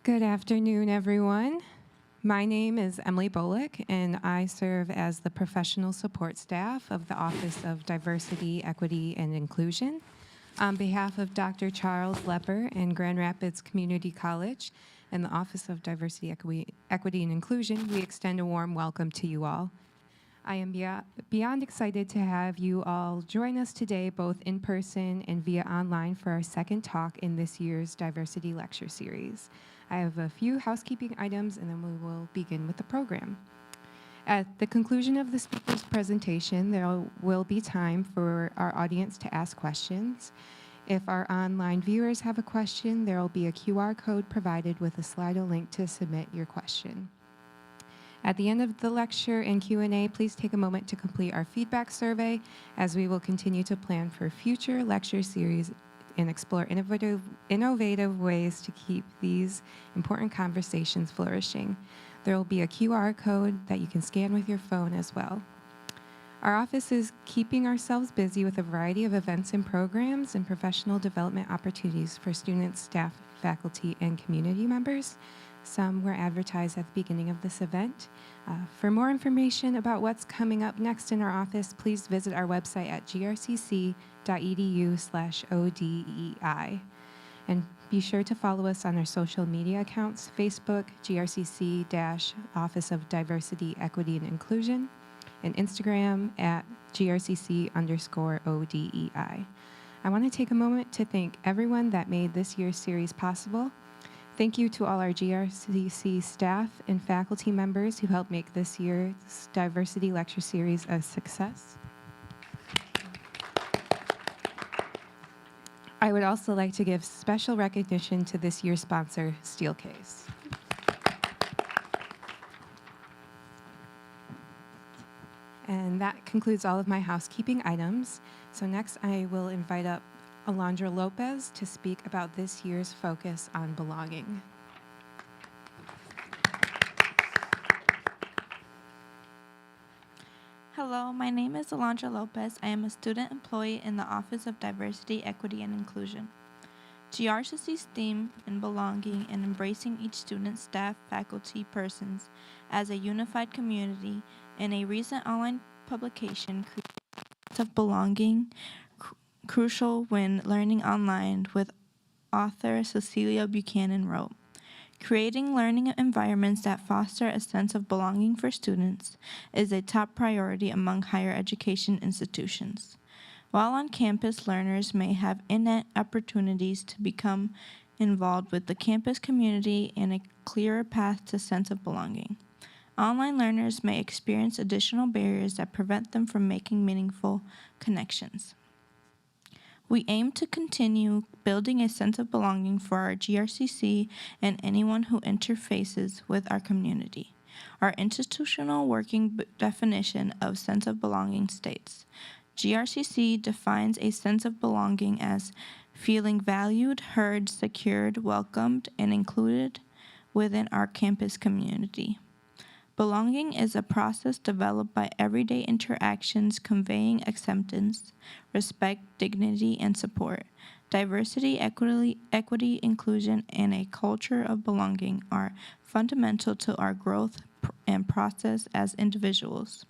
Good afternoon, everyone. My name is Emily Bolick, and I serve as the professional support staff of the Office of Diversity, Equity, and Inclusion. On behalf of Dr. Charles Lepper and Grand Rapids Community College and the Office of Diversity, Equity, and Inclusion, we extend a warm welcome to you all. I am beyond excited to have you all join us today, both in person and via online, for our second talk in this year's Diversity Lecture Series. I have a few housekeeping items, and then we will begin with the program. At the conclusion of the speaker's presentation, there will be time for our audience to ask questions. If our online viewers have a question, there will be a QR code provided with a Slido link to submit your question. At the end of the lecture and Q&A, please take a moment to complete our feedback survey, as we will continue to plan for future lecture series and explore innovative ways to keep these important conversations flourishing. There will be a QR code that you can scan with your phone as well. Our office is keeping ourselves busy with a variety of events and programs and professional development opportunities for students, staff, faculty, and community members. Some were advertised at the beginning of this event. For more information about what's coming up next in our office, please visit our website at grcc.edu/ODEI. And be sure to follow us on our social media accounts, Facebook, GRCC-Office of Diversity, Equity, and Inclusion, and Instagram at GRCC_ODEI. I want to take a moment to thank everyone that made this year's series possible. Thank you to all our GRCC staff and faculty members who helped make this year's Diversity Lecture Series a success. I would also like to give special recognition to this year's sponsor, Steelcase. And that concludes all of my housekeeping items. So next I will invite up Alondra Lopez to speak about this year's focus on belonging. Hello, my name is Alondra Lopez. I am a student employee in the Office of Diversity, Equity, and Inclusion. GRCC's theme in belonging and embracing each student, staff, faculty, persons as a unified community in a recent online publication created a sense of belonging crucial when learning online, with author Cecilia Buchanan wrote, "Creating learning environments that foster a sense of belonging for students is a top priority among higher education institutions. While on campus, learners may have innate opportunities to become involved with the campus community and a clearer path to sense of belonging. Online learners may experience additional barriers that prevent them from making meaningful connections. We aim to continue building a sense of belonging for our GRCC and anyone who interfaces with our community. Our institutional working definition of sense of belonging states, GRCC defines a sense of belonging as feeling valued, heard, secured, welcomed, and included within our campus community. Belonging is a process developed by everyday interactions conveying acceptance, respect, dignity, and support. Diversity, equity, inclusion, and a culture of belonging are fundamental to our growth and process as individuals.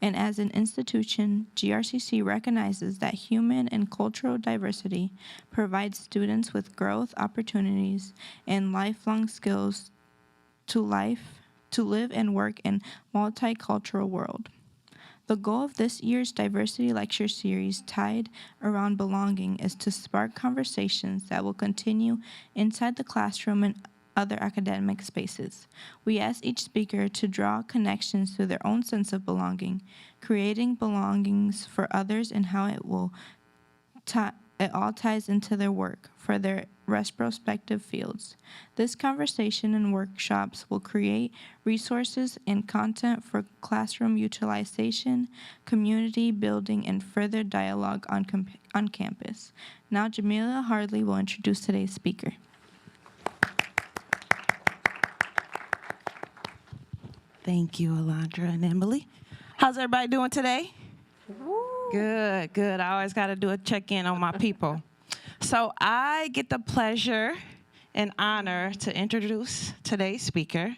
And as an institution, GRCC recognizes that human and cultural diversity provides students with growth opportunities and lifelong skills to live and work in a multicultural world. The goal of this year's Diversity Lecture Series tied around belonging is to spark conversations that will continue inside the classroom and other academic spaces. We ask each speaker to draw connections to their own sense of belonging, creating belongings for others, and how it all ties into their work for their respective fields. This conversation and workshops will create resources and content for classroom utilization, community building, and further dialogue on campus. Now, Jamila Hardley will introduce today's speaker. Thank you, Alondra and Emily. How's everybody doing today? Good, good. I always got to do a check-in on my people. So I get the pleasure an honor to introduce today's speaker.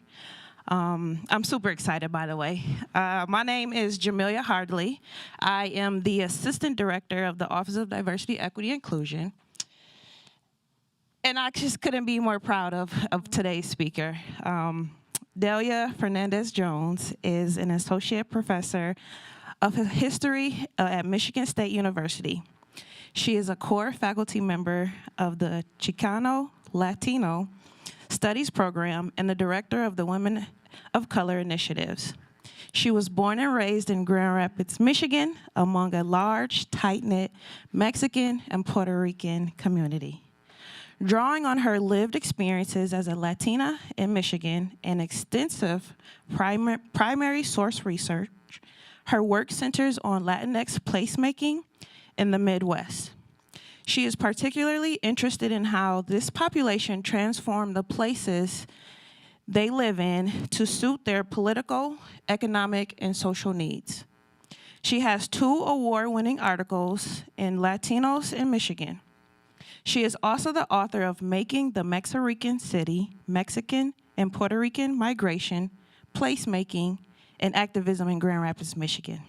I'm super excited, by the way. My name is Jamelia Hardley. I am the Assistant Director of the Office of Diversity, Equity, Inclusion. And I just couldn't be more proud of today's speaker. Delia Fernández-Jones is an associate professor of history at Michigan State University. She is a core faculty member of the Chicano Latino Studies Program and the director of the Women of Color Initiatives. She was born and raised in Grand Rapids, Michigan, among a large, tight-knit Mexican and Puerto Rican community. Drawing on her lived experiences as a Latina in Michigan and extensive primary source research, her work centers on Latinx placemaking in the Midwest. She is particularly interested in how this population transformed the places they live in to suit their political, economic, and social needs. She has 2 award-winning articles in Latinos in Michigan. She is also the author of Making the Mexican City, Mexican and Puerto Rican Migration, Placemaking, and Activism in Grand Rapids, Michigan.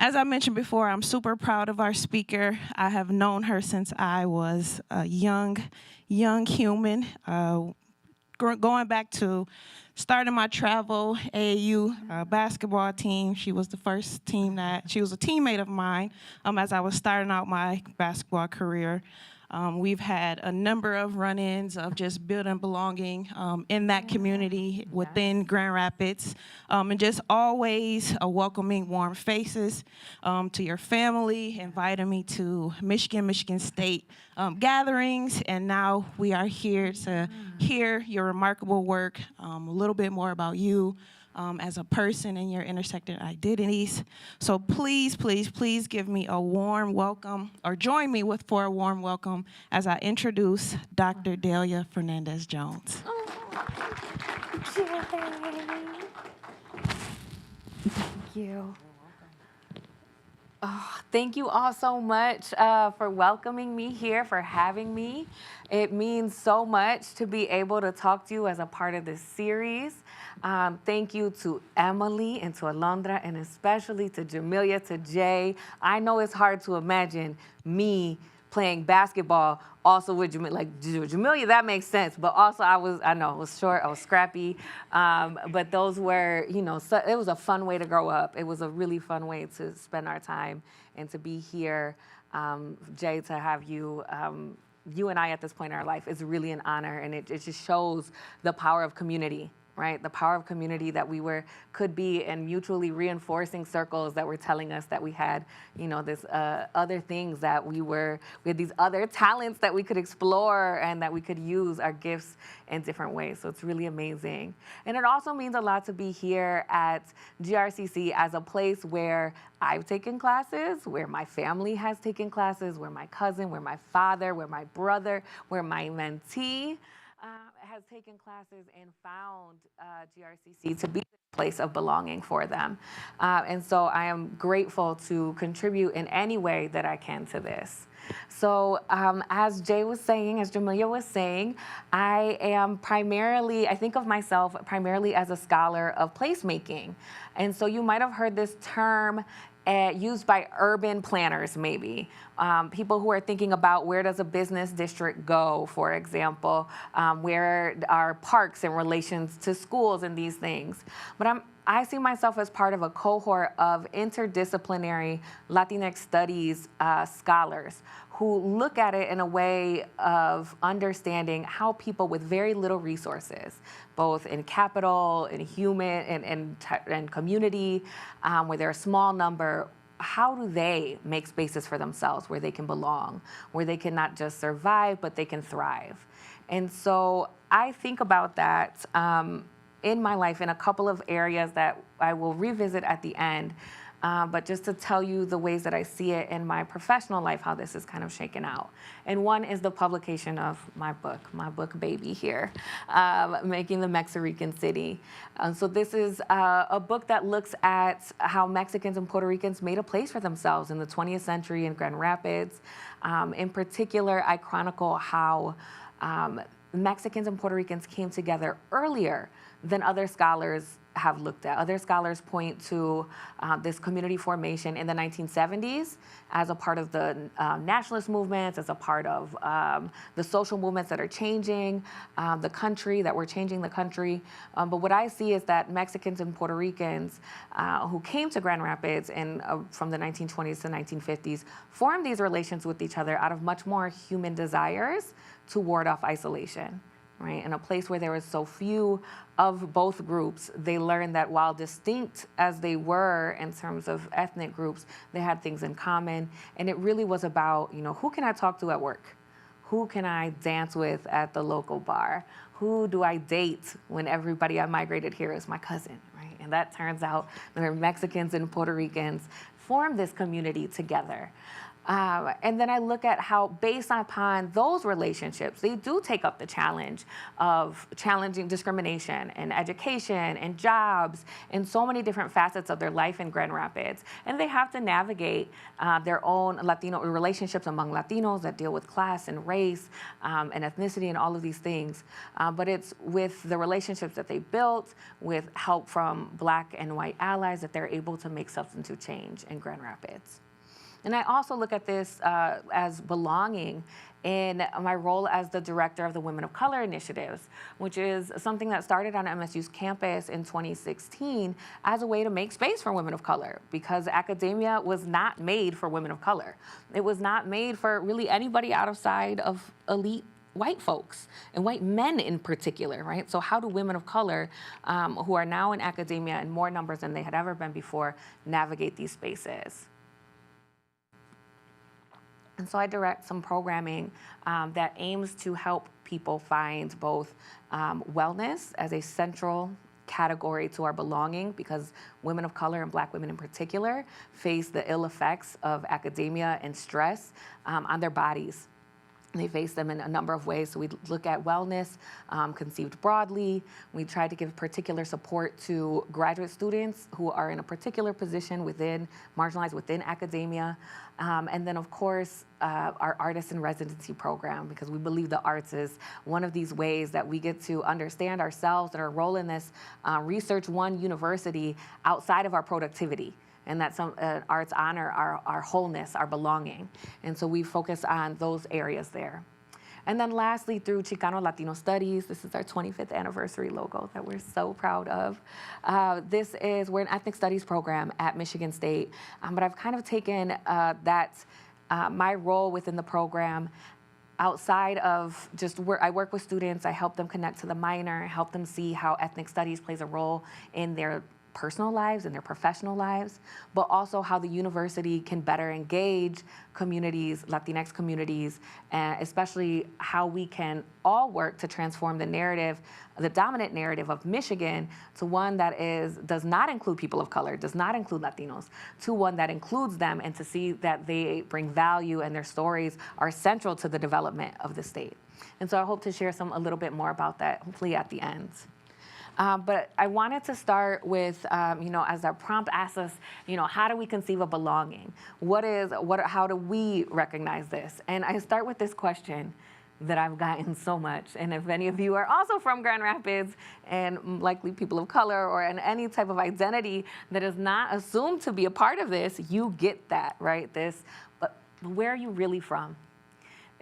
As I mentioned before, I'm super proud of our speaker. I have known her since I was a young human, going back to starting my travel AAU basketball team. She was the first team she was a teammate of mine as I was starting out my basketball career. We've had a number of run-ins of just building belonging in that community within Grand Rapids, and just always a welcoming warm faces to your family, inviting me to Michigan State gatherings, and now we are here to hear your remarkable work, a little bit more about you as a person and your intersecting identities. So please, please, please give me a warm welcome, or join me for a warm welcome as I introduce Dr. Delia Fernández-Jones. Thank you. Oh, thank you all so much for welcoming me here, for having me. It means so much to be able to talk to you as a part of this series. Thank you to Emily and to Alondra, and especially to Jamelia, to Jay. I know it's hard to imagine me playing basketball also with Jamelia. Like Jamelia, that makes sense. But also I know, I was short, I was scrappy. But those were, so it was a fun way to grow up. It was a really fun way to spend our time and to be here. Jay, to have you, you and I at this point in our life is really an honor. And it just shows the power of community. Right? The power of community that could be in mutually reinforcing circles that were telling us that we had, this other things that we had these other talents that we could explore and that we could use our gifts in different ways. So it's really amazing. And it also means a lot to be here at GRCC as a place where I've taken classes, where my family has taken classes, where my cousin, where my father, where my brother, where my mentee has taken classes and found GRCC to be a place of belonging for them. And so I am grateful to contribute in any way that I can to this. So as Jay was saying, as Jamelia was saying, I think of myself primarily as a scholar of placemaking. And so you might have heard this term used by urban planners, maybe. People who are thinking about where does a business district go, for example, where are parks in relation to schools and these things. But I see myself as part of a cohort of interdisciplinary Latinx studies scholars who look at it in a way of understanding how people with very little resources, both in capital, in human, and community, where they're a small number, how do they make spaces for themselves where they can belong, where they can not just survive, but they can thrive? And so I think about that in my life in a couple of areas that I will revisit at the end. But just to tell you the ways that I see it in my professional life, how this is kind of shaken out. And one is the publication of my book baby here, Making the Mexican City. So this is a book that looks at how Mexicans and Puerto Ricans made a place for themselves in the 20th century in Grand Rapids. In particular, I chronicle how Mexicans and Puerto Ricans came together earlier than other scholars have looked at. Other scholars point to this community formation in the 1970s as a part of the nationalist movements, as a part of the social movements that are changing the country, that were changing the country. But what I see is that Mexicans and Puerto Ricans who came to Grand Rapids from the 1920s to 1950s formed these relations with each other out of much more human desires to ward off isolation. Right? In a place where there was so few of both groups, they learned that while distinct as they were in terms of ethnic groups, they had things in common. And it really was about, who can I talk to at work? Who can I dance with at the local bar? Who do I date when everybody I migrated here is my cousin, right? And that turns out that Mexicans and Puerto Ricans formed this community together. And then I look at how, based upon those relationships, they do take up the challenge of challenging discrimination and education and jobs and so many different facets of their life in Grand Rapids. And they have to navigate their own Latino relationships among Latinos that deal with class and race and ethnicity and all of these things. But it's with the relationships that they built, with help from Black and white allies, that they're able to make substantive change in Grand Rapids. And I also look at this as belonging in my role as the director of the Women of Color initiatives, which is something that started on MSU's campus in 2016 as a way to make space for women of color, because academia was not made for women of color. It was not made for really anybody outside of elite white folks and white men in particular, right? So how do women of color who are now in academia in more numbers than they had ever been before navigate these spaces? And so I direct some programming that aims to help people find both wellness as a central category to our belonging, because women of color and Black women in particular face the ill effects of academia and stress on their bodies. They face them in a number of ways. So we look at wellness conceived broadly. We try to give particular support to graduate students who are in a particular position marginalized within academia. And then, of course, our artist in residency program, because we believe the arts is one of these ways that we get to understand ourselves and our role in this Research One university outside of our productivity. And that some arts honor our wholeness, our belonging. And so we focus on those areas there. And then lastly, through Chicano Latino Studies, this is our 25th anniversary logo that we're so proud of. We're an ethnic studies program at Michigan State, but I've kind of taken my role within the program outside of just work. I work with students, I help them connect to the minor, help them see how ethnic studies plays a role in their personal lives and their professional lives, but also how the university can better engage communities, Latinx communities, and especially how we can all work to transform the narrative, the dominant narrative of Michigan, to one that does not include people of color, does not include Latinos, to one that includes them, and to see that they bring value and their stories are central to the development of the state. And so I hope to share a little bit more about that, hopefully at the end. But I wanted to start with, as our prompt asks us, how do we conceive of belonging? How do we recognize this? And I start with this question that I've gotten so much. And if any of you are also from Grand Rapids and likely people of color or in any type of identity that is not assumed to be a part of this, you get that, right? But where are you really from?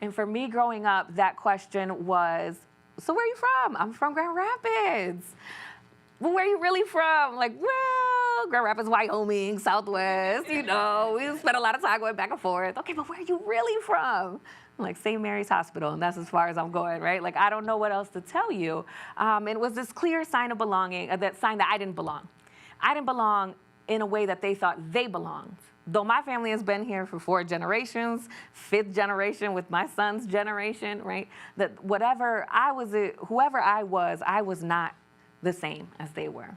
And for me growing up, that question was, so where are you from? I'm from Grand Rapids. Well, where are you really from? Grand Rapids, Wyoming, Southwest, we spent a lot of time going back and forth. Okay, but where are you really from? St. Mary's Hospital, and that's as far as I'm going, right? I don't know what else to tell you. It was this clear sign of belonging, that sign that I didn't belong. I didn't belong in a way that they thought they belonged. Though my family has been here for 4 generations, 5th generation with my son's generation, right? That whoever I was not the same as they were.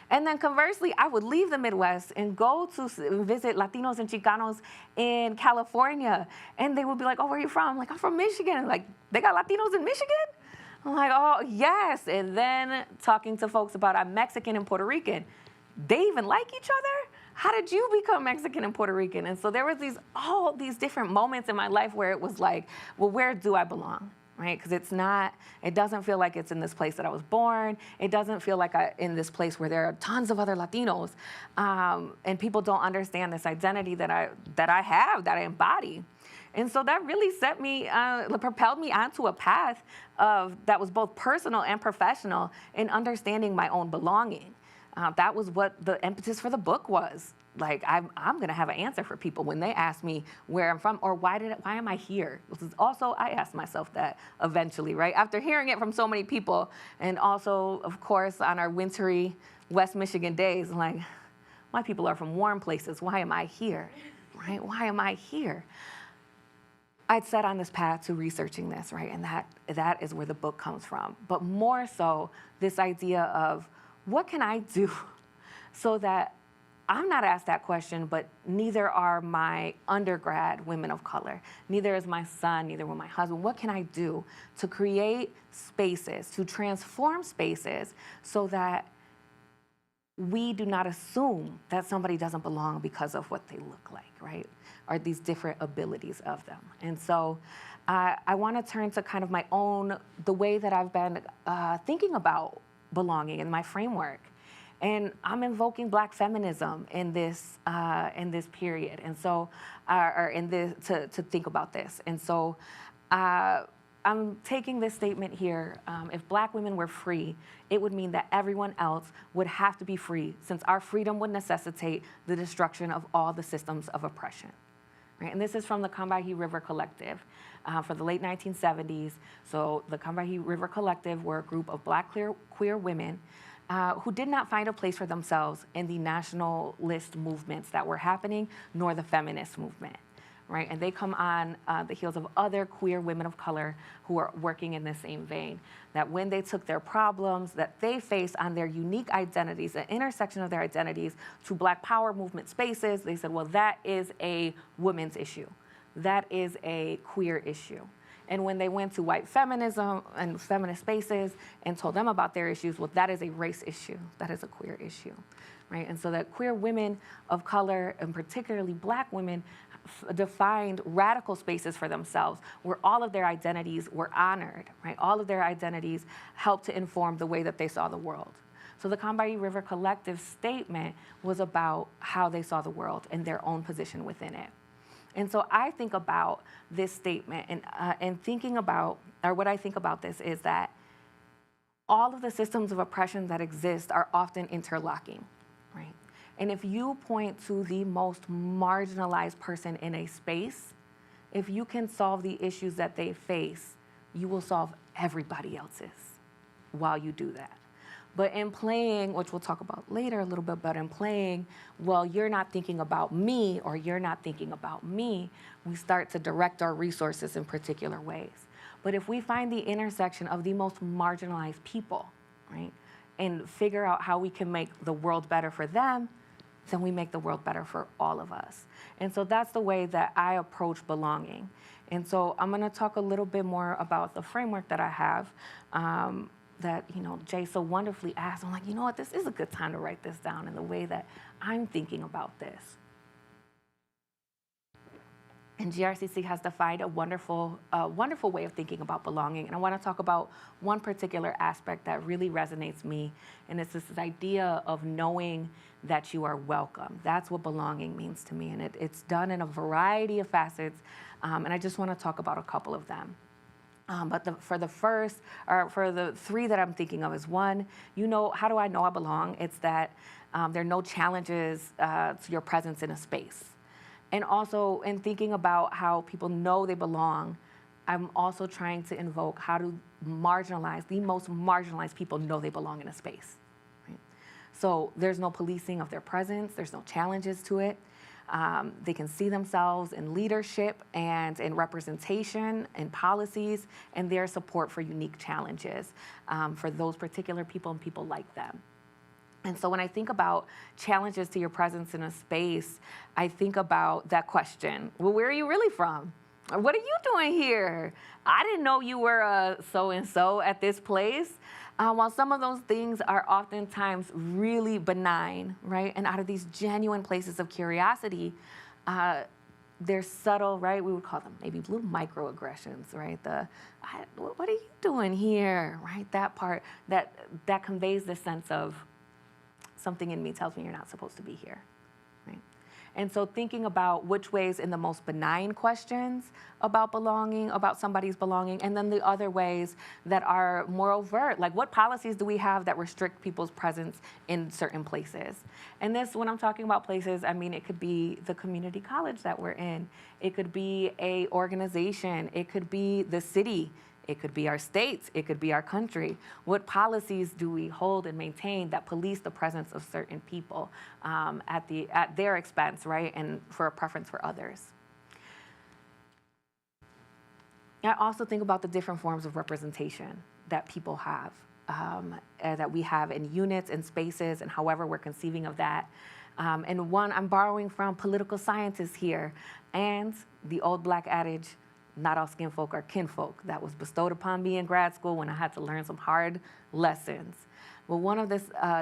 And then conversely, I would leave the Midwest and go to visit Latinos and Chicanos in California. And they would be like, oh, where are you from? I'm from Michigan. They got Latinos in Michigan? I'm oh, yes. And then talking to folks about I'm Mexican and Puerto Rican. They even like each other? How did you become Mexican and Puerto Rican? And so there was all these different moments in my life where it was well, where do I belong, right? Because it doesn't feel like it's in this place that I was born. It doesn't feel like in this place where there are tons of other Latinos, and people don't understand this identity that I have, that I embody. And so that really propelled me onto a path that was both personal and professional in understanding my own belonging. That was what the impetus for the book was. Like, I'm going to have an answer for people when they ask me where I'm from or why am I here? This is also, I asked myself that eventually, right? After hearing it from so many people, and also, of course, on our wintry West Michigan days, like, my people are from warm places. Why am I here, right? Why am I here? I'd set on this path to researching this, right? And that is where the book comes from. But more so, this idea of what can I do so that I'm not asked that question, but neither are my undergrad women of color. Neither is my son, neither will my husband. What can I do to create spaces, to transform spaces so that we do not assume that somebody doesn't belong because of what they look like, right? Or these different abilities of them. And so I want to turn to kind of the way that I've been thinking about belonging in my framework. And I'm invoking Black feminism in this period, and so, to think about this. And so, I'm taking this statement here. If Black women were free, it would mean that everyone else would have to be free, since our freedom would necessitate the destruction of all the systems of oppression. Right? And this is from the Combahee River Collective for the late 1970s. So the Combahee River Collective were a group of Black queer women who did not find a place for themselves in the nationalist movements that were happening, nor the feminist movement, right? And they come on the heels of other queer women of color who are working in the same vein, that when they took their problems that they faced on their unique identities, the intersection of their identities, to Black power movement spaces, they said, well, that is a women's issue. That is a queer issue. And when they went to white feminism and feminist spaces and told them about their issues, well, that is a race issue. That is a queer issue, right? And so that queer women of color, and particularly Black women, defined radical spaces for themselves where all of their identities were honored, right? All of their identities helped to inform the way that they saw the world. So the Combahee River Collective statement was about how they saw the world and their own position within it. And so I think about this statement and thinking about, or what I think about this is that all of the systems of oppression that exist are often interlocking, right? And if you point to the most marginalized person in a space, if you can solve the issues that they face, you will solve everybody else's while you do that. But in playing, which we'll talk about later a little bit, but in playing, well, you're not thinking about me or you're not thinking about me, we start to direct our resources in particular ways. But if we find the intersection of the most marginalized people, right, and figure out how we can make the world better for them, then we make the world better for all of us. And so that's the way that I approach belonging. And so I'm gonna talk a little bit more about the framework that I have, that, Jay so wonderfully asked. I'm like, you know what, this is a good time to write this down in the way that I'm thinking about this. And GRCC has defined a wonderful way of thinking about belonging. And I want to talk about one particular aspect that really resonates me, and it's this idea of knowing that you are welcome. That's what belonging means to me, and it's done in a variety of facets, and I just want to talk about a couple of them. But for the three that I'm thinking of is one, how do I know I belong? It's that there are no challenges to your presence in a space. And also in thinking about how people know they belong, I'm also trying to invoke how do the most marginalized people know they belong in a space. Right? So there's no policing of their presence, there's no challenges to it. They can see themselves in leadership and in representation and policies and their support for unique challenges for those particular people and people like them. And so when I think about challenges to your presence in a space, I think about that question, well, where are you really from? Or what are you doing here? I didn't know you were so-and-so at this place. While some of those things are oftentimes really benign, right? And out of these genuine places of curiosity, They're subtle, right? We would call them maybe little microaggressions, right? What are you doing here, right? That part, that conveys the sense of something in me tells me you're not supposed to be here, right? And so thinking about which ways in the most benign questions about belonging, about somebody's belonging, and then the other ways that are more overt, like what policies do we have that restrict people's presence in certain places? And this, when I'm talking about places, I mean, it could be the community college that we're in. It could be a organization. It could be the city. It could be our states, it could be our country. What policies do we hold and maintain that police the presence of certain people at their expense, right? And for a preference for others. I also think about the different forms of representation that people have, that we have in units and spaces and however we're conceiving of that. And one, I'm borrowing from political scientists here and the old Black adage, not all skin folk are kinfolk, that was bestowed upon me in grad school when I had to learn some hard lessons. Well, one of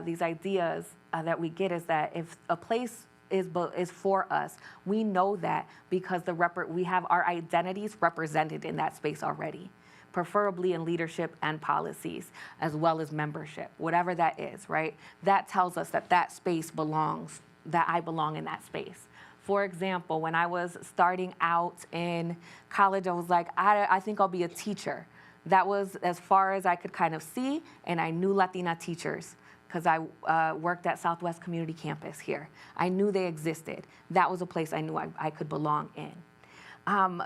these ideas that we get is that if a place is for us, we know that because we have our identities represented in that space already, preferably in leadership and policies, as well as membership, whatever that is, right? That tells us that that space belongs, that I belong in that space. For example, when I was starting out in college, I was like, I think I'll be a teacher. That was as far as I could kind of see, and I knew Latina teachers because I worked at Southwest Community Campus here. I knew they existed. That was a place I knew I could belong in.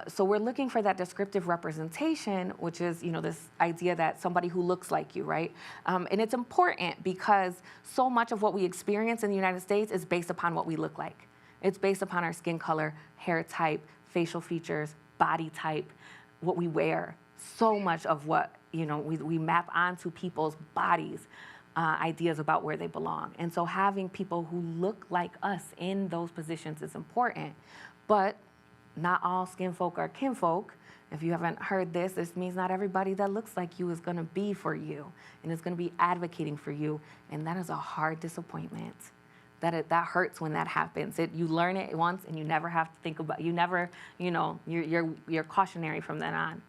So we're looking for that descriptive representation, which is, this idea that somebody who looks like you, right? And it's important because so much of what we experience in the United States is based upon what we look like. It's based upon our skin color, hair type, facial features, body type, what we wear. So much of what, we map onto people's bodies, ideas about where they belong. And so having people who look like us in those positions is important. But not all skin folk are kinfolk. If you haven't heard this means not everybody that looks like you is going to be for you and is going to be advocating for you. And that is a hard disappointment. That hurts when that happens. You learn it once and you never have to think about, you're cautionary from then on.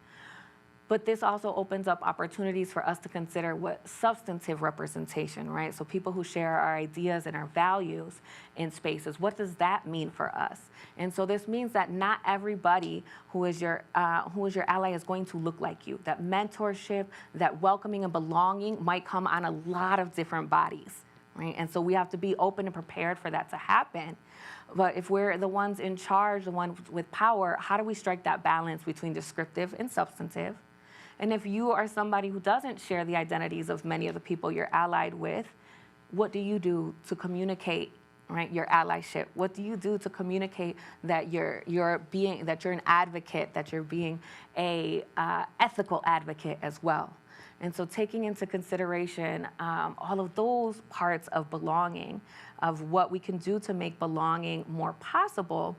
But this also opens up opportunities for us to consider what substantive representation, right? So people who share our ideas and our values in spaces, what does that mean for us? And so this means that not everybody who is your ally is going to look like you. That mentorship, that welcoming and belonging might come on a lot of different bodies. Right? And so we have to be open and prepared for that to happen. But if we're the ones in charge, the ones with power, how do we strike that balance between descriptive and substantive? And if you are somebody who doesn't share the identities of many of the people you're allied with, what do you do to communicate, right, your allyship? What do you do to communicate that you're an advocate, that you're being a ethical advocate as well? And so taking into consideration all of those parts of belonging, of what we can do to make belonging more possible,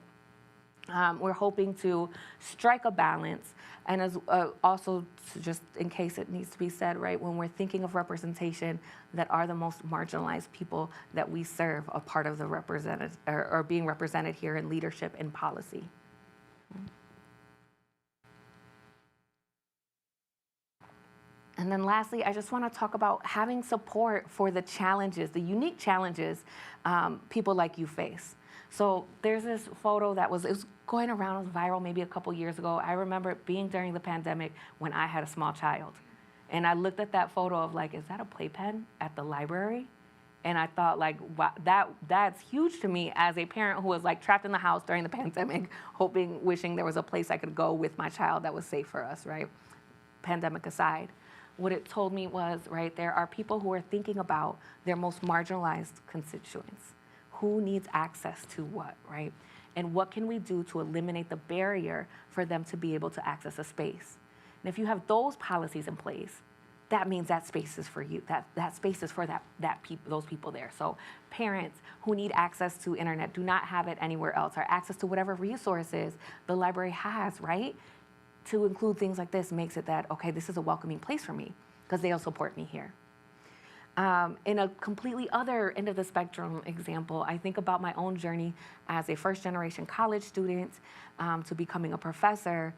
we're hoping to strike a balance. And as also, just in case it needs to be said, right, when we're thinking of representation, that are the most marginalized people that we serve a part of the represented or being represented here in leadership and policy. And then lastly, I just want to talk about having support for the challenges, the unique challenges people like you face. So there's this photo it was going around, it was viral maybe a couple years ago. I remember it being during the pandemic when I had a small child. And I looked at that photo of like, is that a playpen at the library? And I thought like, wow, that's huge to me as a parent who was like trapped in the house during the pandemic, wishing there was a place I could go with my child that was safe for us, right? Pandemic aside. What it told me was, right, there are people who are thinking about their most marginalized constituents. Who needs access to what, right? And what can we do to eliminate the barrier for them to be able to access a space? And if you have those policies in place, that means that space is for you. That space is for those people there. So parents who need access to internet do not have it anywhere else, or access to whatever resources the library has, right? To include things like this makes it that, okay, this is a welcoming place for me because they'll support me here. In a completely other end of the spectrum example, I think about my own journey as a first-generation college student to becoming a professor,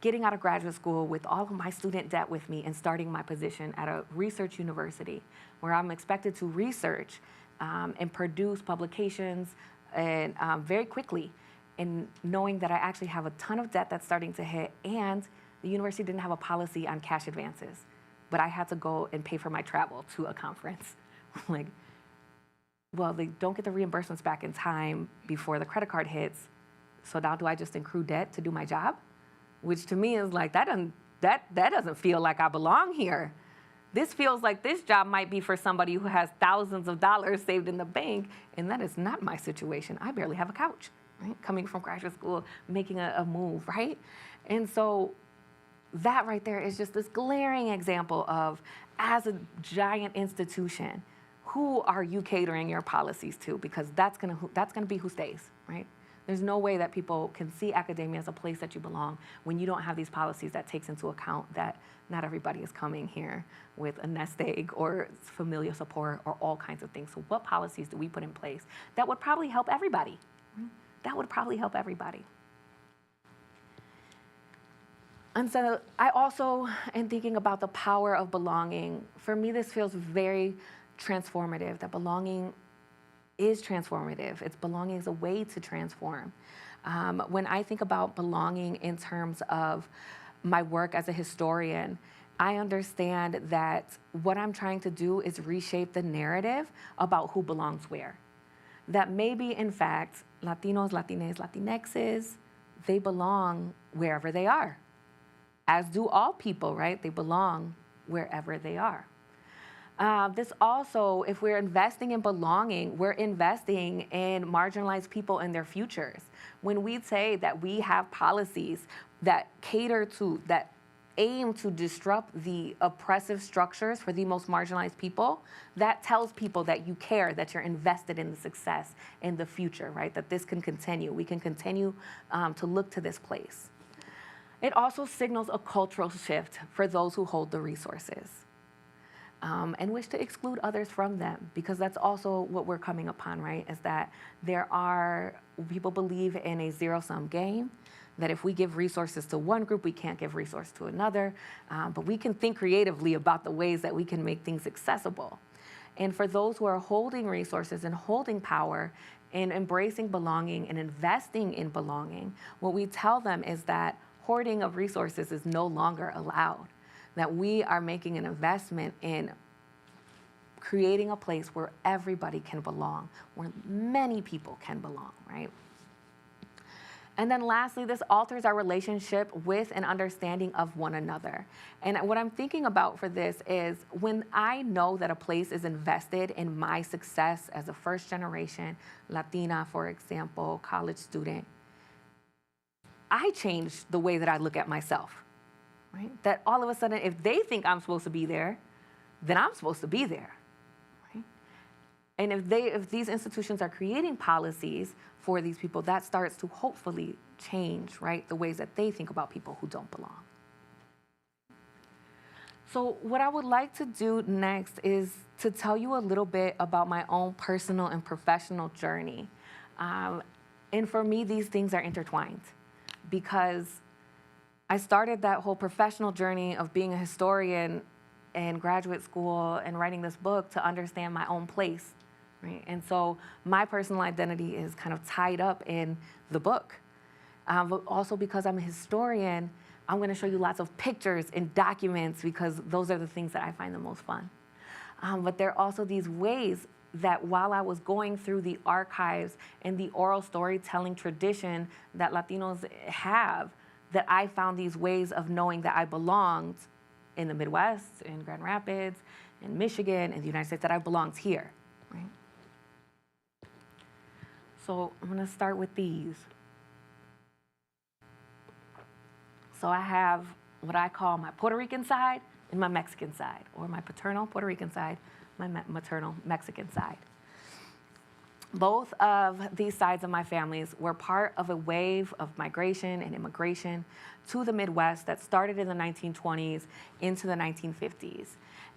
getting out of graduate school with all of my student debt with me and starting my position at a research university where I'm expected to research and produce publications and very quickly, and knowing that I actually have a ton of debt that's starting to hit, and the university didn't have a policy on cash advances, but I had to go and pay for my travel to a conference. Like, well, they don't get the reimbursements back in time before the credit card hits, so now do I just accrue debt to do my job? Which to me is like, that doesn't feel like I belong here. This feels like this job might be for somebody who has thousands of dollars saved in the bank, and that is not my situation. I barely have a couch, right? Coming from graduate school, making a move, right? And so that right there is just this glaring example of, as a giant institution, who are you catering your policies to? Because that's gonna be who stays, right? There's no way that people can see academia as a place that you belong when you don't have these policies that takes into account that not everybody is coming here with a nest egg or familial support or all kinds of things. So what policies do we put in place that would probably help everybody? That would probably help everybody. And so I also am thinking about the power of belonging. For me, this feels very transformative, that belonging is transformative. It's belonging is a way to transform. When I think about belonging in terms of my work as a historian, I understand that what I'm trying to do is reshape the narrative about who belongs where. That maybe, in fact, Latinos, Latines, Latinxes, they belong wherever they are, as do all people, right? They belong wherever they are. This also, if we're investing in belonging, we're investing in marginalized people and their futures. When we say that we have policies that cater to, that aim to disrupt the oppressive structures for the most marginalized people, that tells people that you care, that you're invested in the success in the future, right? That this can continue. We can continue to look to this place. It also signals a cultural shift for those who hold the resources. And wish to exclude others from them, because that's also what we're coming upon, right? Is that people believe in a zero-sum game, that if we give resources to one group, we can't give resources to another, but we can think creatively about the ways that we can make things accessible. And for those who are holding resources and holding power and embracing belonging and investing in belonging, what we tell them is that hoarding of resources is no longer allowed, that we are making an investment in creating a place where everybody can belong, where many people can belong, right? And then lastly, this alters our relationship with and understanding of one another. And what I'm thinking about for this is, when I know that a place is invested in my success as a first generation Latina, for example, college student, I change the way that I look at myself, right? That all of a sudden, if they think I'm supposed to be there, then I'm supposed to be there, right? And if these institutions are creating policies for these people, that starts to hopefully change, right, the ways that they think about people who don't belong. So what I would like to do next is to tell you a little bit about my own personal and professional journey. And for me, these things are intertwined, because I started that whole professional journey of being a historian in graduate school and writing this book to understand my own place, right? And so my personal identity is kind of tied up in the book. But also, because I'm a historian, I'm going to show you lots of pictures and documents, because those are the things that I find the most fun. But there are also these ways that while I was going through the archives and the oral storytelling tradition that Latinos have, that I found these ways of knowing that I belonged in the Midwest, in Grand Rapids, in Michigan, in the United States, that I belonged here, right? So I'm gonna start with these. So I have what I call my Puerto Rican side and my Mexican side, or my paternal Puerto Rican side, my maternal Mexican side. Both of these sides of my families were part of a wave of migration and immigration to the Midwest that started in the 1920s into the 1950s.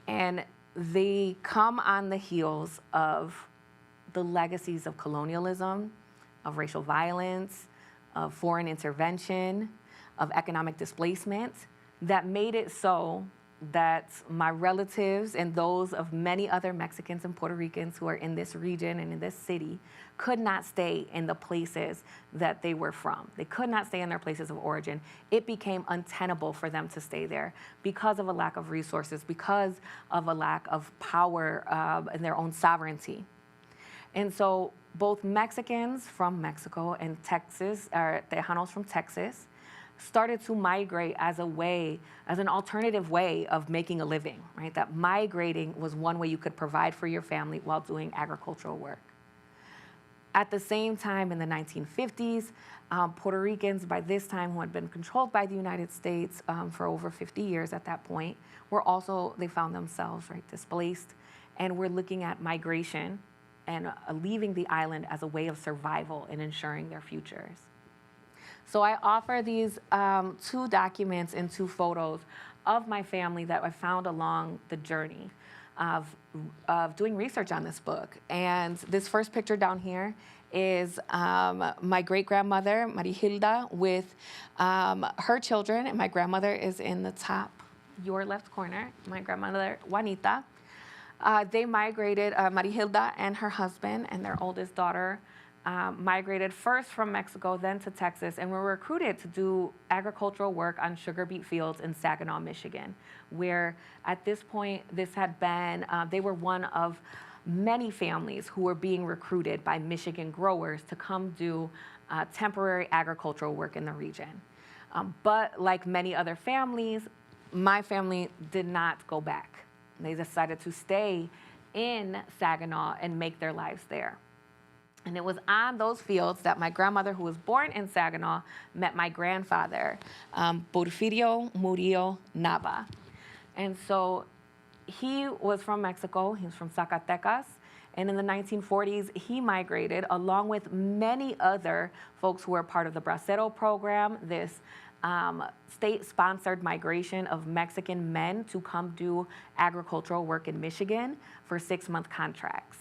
And they come on the heels of the legacies of colonialism, of racial violence, of foreign intervention, of economic displacement that made it so that my relatives and those of many other Mexicans and Puerto Ricans who are in this region and in this city could not stay in the places that they were from. They could not stay in their places of origin. It became untenable for them to stay there because of a lack of resources, because of a lack of power and their own sovereignty. And so both Mexicans from Mexico and Texas, or Tejanos from Texas, started to migrate as an alternative way of making a living, right? That migrating was one way you could provide for your family while doing agricultural work. At the same time, in the 1950s, Puerto Ricans, by this time, who had been controlled by the United States for over 50 years at that point, they found themselves, right, displaced, and we're looking at migration and leaving the island as a way of survival and ensuring their futures. So I offer these 2 documents and 2 photos of my family that I found along the journey of doing research on this book. And this first picture down here is my great-grandmother, Maria Hilda, with her children, and my grandmother is in the top, your left corner, my grandmother, Juanita. They migrated, Maria Hilda and her husband and their oldest daughter migrated first from Mexico, then to Texas, and were recruited to do agricultural work on sugar beet fields in Saginaw, Michigan, where at this point, this had been, they were one of many families who were being recruited by Michigan growers to come do temporary agricultural work in the region. But like many other families, my family did not go back. They decided to stay in Saginaw and make their lives there. And it was on those fields that my grandmother, who was born in Saginaw, met my grandfather, Porfirio Murillo Nava. And so he was from Mexico. He was from Zacatecas. And in the 1940s, he migrated along with many other folks who were part of the Bracero program, this state-sponsored migration of Mexican men to come do agricultural work in Michigan for 6-month contracts.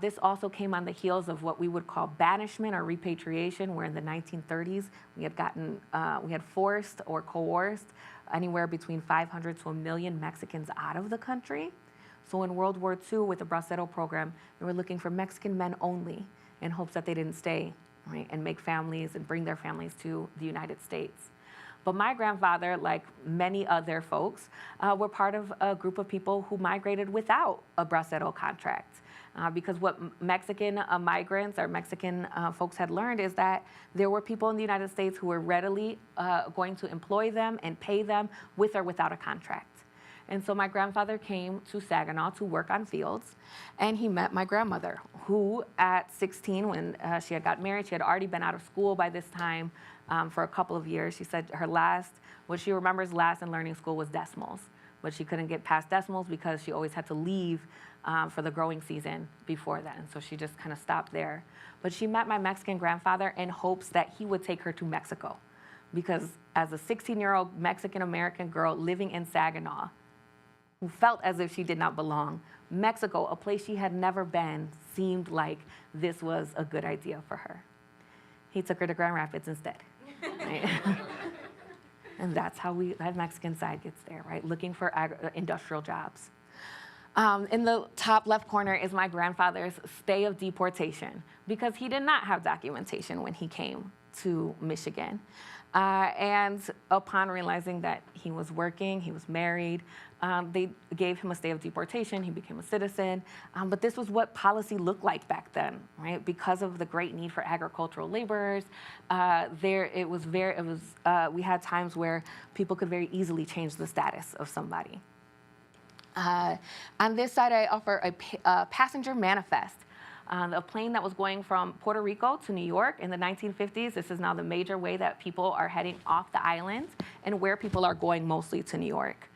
This also came on the heels of what we would call banishment or repatriation, where in the 1930s we had forced or coerced anywhere between 500 to 1 million Mexicans out of the country. So in World War II, with the Bracero program, they were looking for Mexican men only in hopes that they didn't stay, right, and make families and bring their families to the United States. But my grandfather, like many other folks, were part of a group of people who migrated without a Bracero contract. Because what Mexican migrants or Mexican folks had learned is that there were people in the United States who were readily going to employ them and pay them with or without a contract. And so my grandfather came to Saginaw to work on fields, and he met my grandmother, who at 16, when she had got married, she had already been out of school by this time for a couple of years. She said what she remembers last in learning school was decimals, but she couldn't get past decimals because she always had to leave for the growing season before that, and so she just kind of stopped there. But she met my Mexican grandfather in hopes that he would take her to Mexico, because as a 16-year-old Mexican-American girl living in Saginaw, who felt as if she did not belong, Mexico, a place she had never been, seemed like this was a good idea for her. He took her to Grand Rapids instead. Right? And that's how that Mexican side gets there, right? Looking for industrial jobs. In the top left corner is my grandfather's stay of deportation, because he did not have documentation when he came to Michigan. And upon realizing that he was working, he was married, they gave him a stay of deportation. He became a citizen. But this was what policy looked like back then, right? Because of the great need for agricultural laborers, we had times where people could very easily change the status of somebody. On this side, I offer a passenger manifest. A plane that was going from Puerto Rico to New York in the 1950s. This is now the major way that people are heading off the island and where people are going mostly to New York.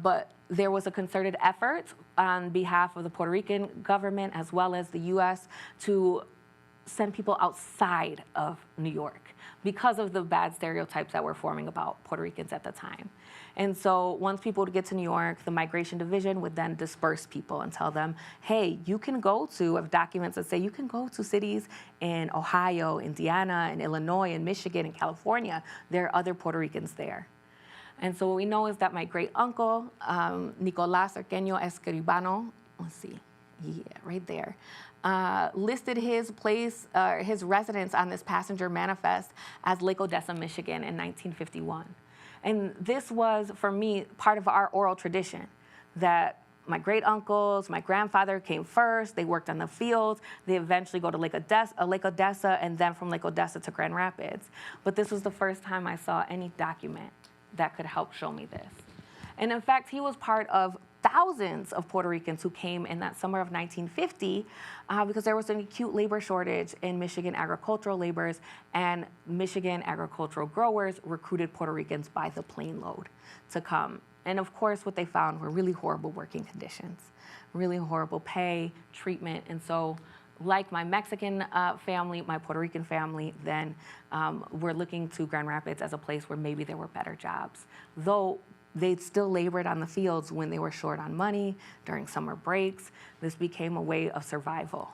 But there was a concerted effort on behalf of the Puerto Rican government as well as the U.S. to send people outside of New York because of the bad stereotypes that were forming about Puerto Ricans at the time. And so once people would get to New York, the migration division would then disperse people and tell them, hey, you can go to, have documents that say you can go to cities in Ohio, Indiana, and Illinois, and Michigan, and California. There are other Puerto Ricans there. And so what we know is that my great uncle, Nicolás Arqueño Escribano, let's see, yeah, right there, listed his place, his residence on this passenger manifest as Lake Odessa, Michigan in 1951. And this was, for me, part of our oral tradition, that my great uncles, my grandfather came first, they worked on the fields, they eventually go to Lake Odessa, and then from Lake Odessa to Grand Rapids. But this was the first time I saw any document that could help show me this. And in fact, he was part of thousands of Puerto Ricans who came in that summer of 1950 because there was an acute labor shortage in Michigan agricultural laborers, and Michigan agricultural growers recruited Puerto Ricans by the plane load to come. And of course, what they found were really horrible working conditions, really horrible pay, treatment. And so like my Mexican family, my Puerto Rican family, then we're looking to Grand Rapids as a place where maybe there were better jobs. Though they still labored on the fields when they were short on money, during summer breaks. This became a way of survival.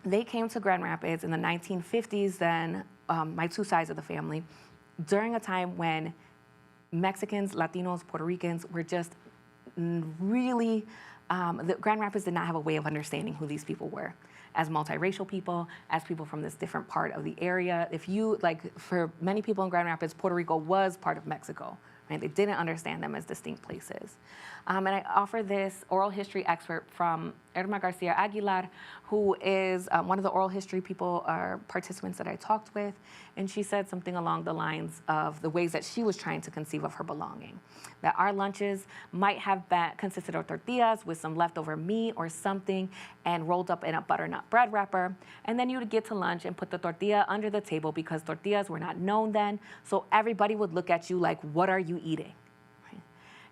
They came to Grand Rapids in the 1950s then, my two sides of the family, during a time when Mexicans, Latinos, Puerto Ricans were just really, the Grand Rapids did not have a way of understanding who these people were. As multiracial people, as people from this different part of the area. If you, like, for many people in Grand Rapids, Puerto Rico was part of Mexico, right? They didn't understand them as distinct places. And I offer this oral history excerpt from Irma Garcia Aguilar, who is one of the oral history people or participants that I talked with. And she said something along the lines of the ways that she was trying to conceive of her belonging. That our lunches might have consisted of tortillas with some leftover meat or something and rolled up in a butternut bread wrapper. And then you would get to lunch and put the tortilla under the table because tortillas were not known then. So everybody would look at you like, what are you eating?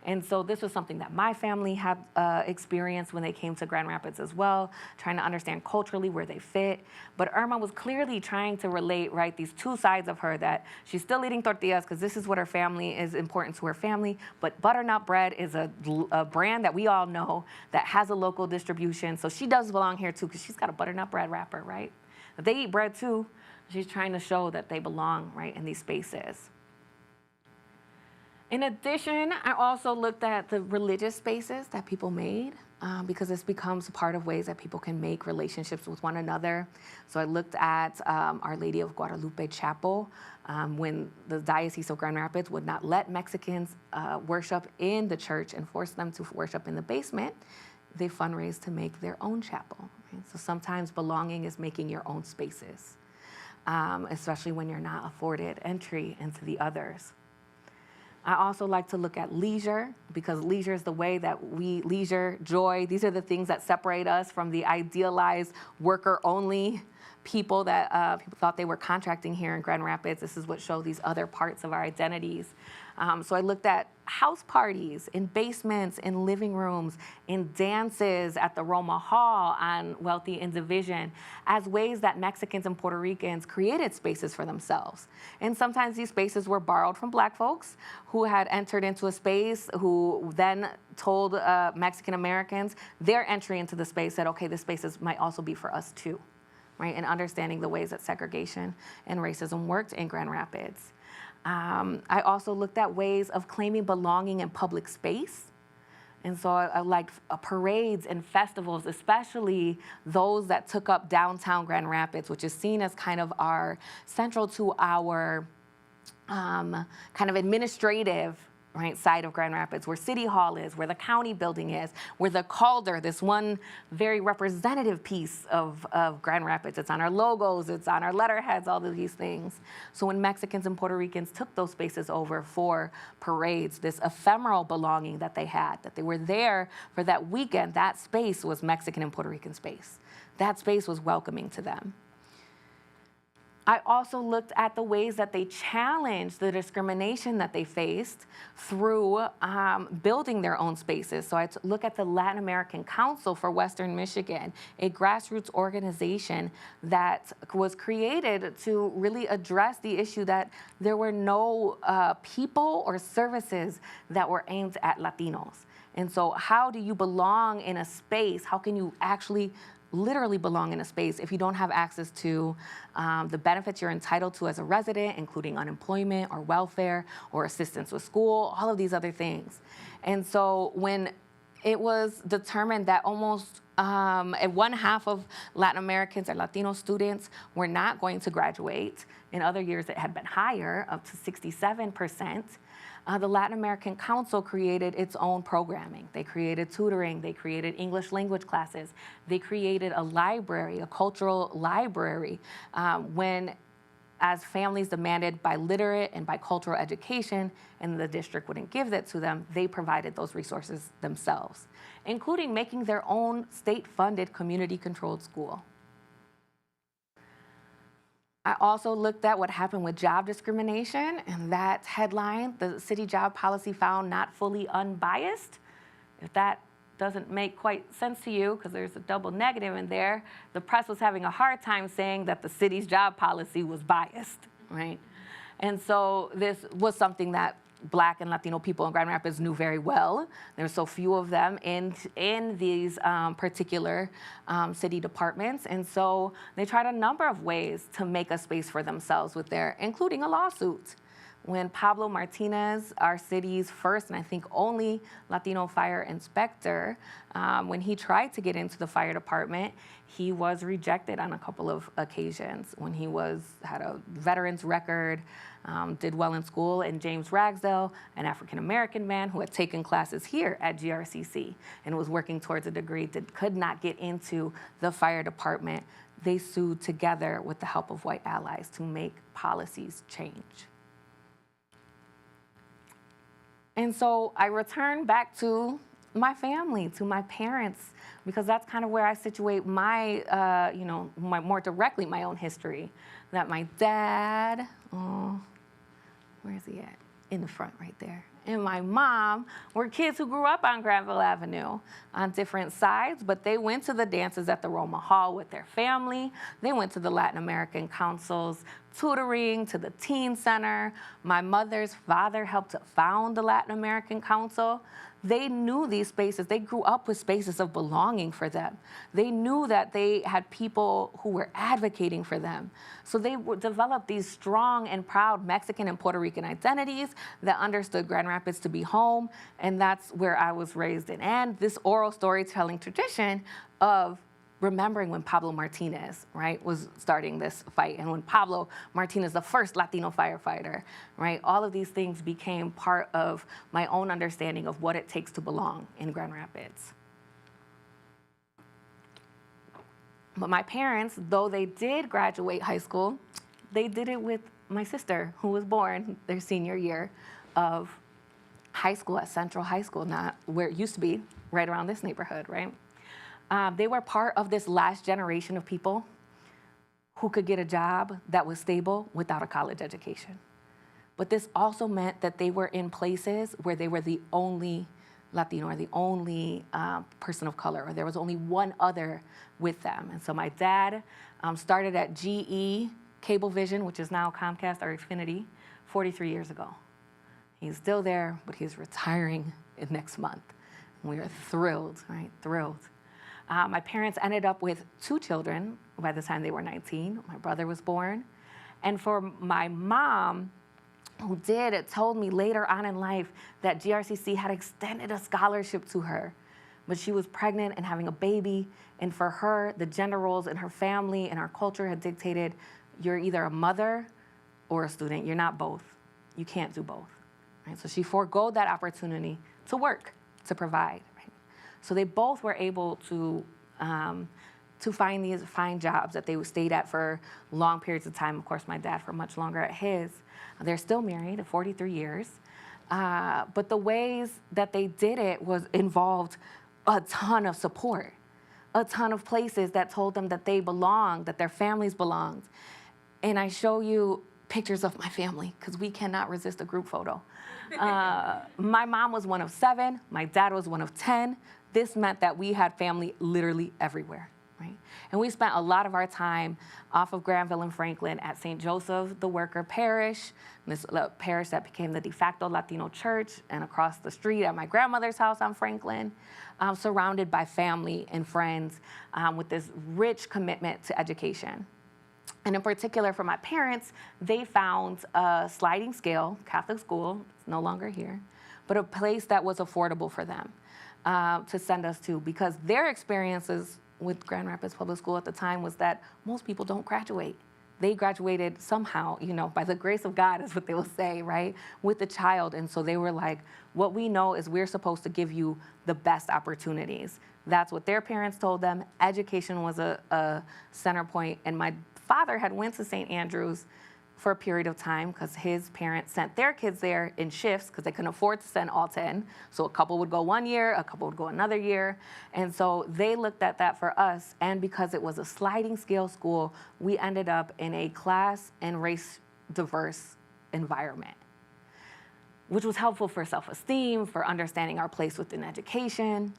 And so this was something that my family had experienced when they came to Grand Rapids as well, trying to understand culturally where they fit. But Irma was clearly trying to relate, right, these two sides of her, that she's still eating tortillas because this is what her family is important to her family, but butternut bread is a brand that we all know that has a local distribution. So she does belong here too because she's got a butternut bread wrapper, right? But they eat bread too. She's trying to show that they belong, right, in these spaces. In addition, I also looked at the religious spaces that people made because this becomes a part of ways that people can make relationships with one another. So I looked at Our Lady of Guadalupe Chapel when the Diocese of Grand Rapids would not let Mexicans worship in the church and force them to worship in the basement. They fundraised to make their own chapel. Right? So sometimes belonging is making your own spaces, especially when you're not afforded entry into the others. I also like to look at leisure because leisure is the way that leisure, joy, these are the things that separate us from the idealized worker-only people that people thought they were contracting here in Grand Rapids. This is what show these other parts of our identities. So I looked at house parties in basements, in living rooms, in dances at the Roma Hall on Wealthy in Division as ways that Mexicans and Puerto Ricans created spaces for themselves. And sometimes these spaces were borrowed from Black folks who had entered into a space who then told Mexican Americans their entry into the space said, okay, this space might also be for us too, right? And understanding the ways that segregation and racism worked in Grand Rapids. I also looked at ways of claiming belonging in public space. And so I liked parades and festivals, especially those that took up downtown Grand Rapids, which is seen as kind of our central to our kind of administrative side of Grand Rapids, where City Hall is, where the county building is, where the Calder, this one very representative piece of Grand Rapids. It's on our logos, it's on our letterheads, all of these things. So when Mexicans and Puerto Ricans took those spaces over for parades, this ephemeral belonging that they had, that they were there for that weekend, that space was Mexican and Puerto Rican space. That space was welcoming to them. I also looked at the ways that they challenged the discrimination that they faced through building their own spaces. So I look at the Latin American Council for Western Michigan, a grassroots organization that was created to really address the issue that there were no people or services that were aimed at Latinos. And so how do you belong in a space? How can you actually literally belong in a space if you don't have access to the benefits you're entitled to as a resident, including unemployment or welfare or assistance with school, all of these other things. And so when it was determined that almost one half of Latin Americans or Latino students were not going to graduate, in other years it had been higher, up to 67%, the Latin American Council created its own programming. They created tutoring, they created English language classes, they created a library, a cultural library, when as families demanded biliterate and bicultural education, and the district wouldn't give that to them, they provided those resources themselves, including making their own state-funded, community-controlled school. I also looked at what happened with job discrimination, and that headline, the city job policy found not fully unbiased. If that doesn't make quite sense to you, because there's a double negative in there, the press was having a hard time saying that the city's job policy was biased, right? And so this was something that Black and Latino people in Grand Rapids knew very well. There's so few of them in these particular city departments. And so they tried a number of ways to make a space for themselves with their, including a lawsuit. When Pablo Martinez, our city's first and I think only Latino fire inspector, when he tried to get into the fire department, he was rejected on a couple of occasions when he had a veteran's record, did well in school, and James Ragsdale, an African-American man who had taken classes here at GRCC and was working towards a degree, could not get into the fire department. They sued together with the help of white allies to make policies change. And so I returned back to my family, to my parents, because that's kind of where I situate my, more directly my own history. That my dad, where is he at? In the front right there. And my mom were kids who grew up on Granville Avenue on different sides, but they went to the dances at the Roma Hall with their family. They went to the Latin American Council's tutoring, to the teen center. My mother's father helped to found the Latin American Council. They knew these spaces. They grew up with spaces of belonging for them. They knew that they had people who were advocating for them. So they developed these strong and proud Mexican and Puerto Rican identities that understood Grand Rapids to be home, and that's where I was raised in. And this oral storytelling tradition of remembering when Pablo Martinez, right, was starting this fight, and when Pablo Martinez, the first Latino firefighter, right, all of these things became part of my own understanding of what it takes to belong in Grand Rapids. But my parents, though they did graduate high school, they did it with my sister, who was born their senior year of high school at Central High School, not where it used to be, right around this neighborhood, right? They were part of this last generation of people who could get a job that was stable without a college education. But this also meant that they were in places where they were the only Latino or the only person of color, or there was only one other with them. And so my dad started at GE Cablevision, which is now Comcast or Xfinity, 43 years ago. He's still there, but he's retiring next month. And we are thrilled, right? Thrilled. My parents ended up with 2 children by the time they were 19. My brother was born. And for my mom, who told me later on in life that GRCC had extended a scholarship to her, but she was pregnant and having a baby. And for her, the gender roles in her family and our culture had dictated you're either a mother or a student. You're not both. You can't do both. Right? So she forego that opportunity to work, to provide. So they both were able to find jobs that they stayed at for long periods of time. Of course, my dad for much longer at his. They're still married, 43 years. But the ways that they did it involved a ton of support, a ton of places that told them that they belonged, that their families belonged. and I show you pictures of my family, because we cannot resist a group photo. My mom was one of 7. My dad was one of 10. This meant that we had family literally everywhere, right? And we spent a lot of our time off of Granville and Franklin at St. Joseph the Worker Parish, this parish that became the de facto Latino church, and across the street at my grandmother's house on Franklin, surrounded by family and friends with this rich commitment to education. And in particular for my parents, they found a sliding scale Catholic school, it's no longer here, but a place that was affordable for them to send us to, because their experiences with Grand Rapids Public School at the time was that most people don't graduate. They graduated somehow, by the grace of God is what they will say, right, with the child. And so they were like, what we know is we're supposed to give you the best opportunities. That's what their parents told them. Education was a center point. And my father had went to St. Andrews for a period of time because his parents sent their kids there in shifts because they couldn't afford to send all 10. So a couple would go 1 year, a couple would go another year. And so they looked at that for us. And because it was a sliding scale school, we ended up in a class and race diverse environment, which was helpful for self-esteem, for understanding our place within education.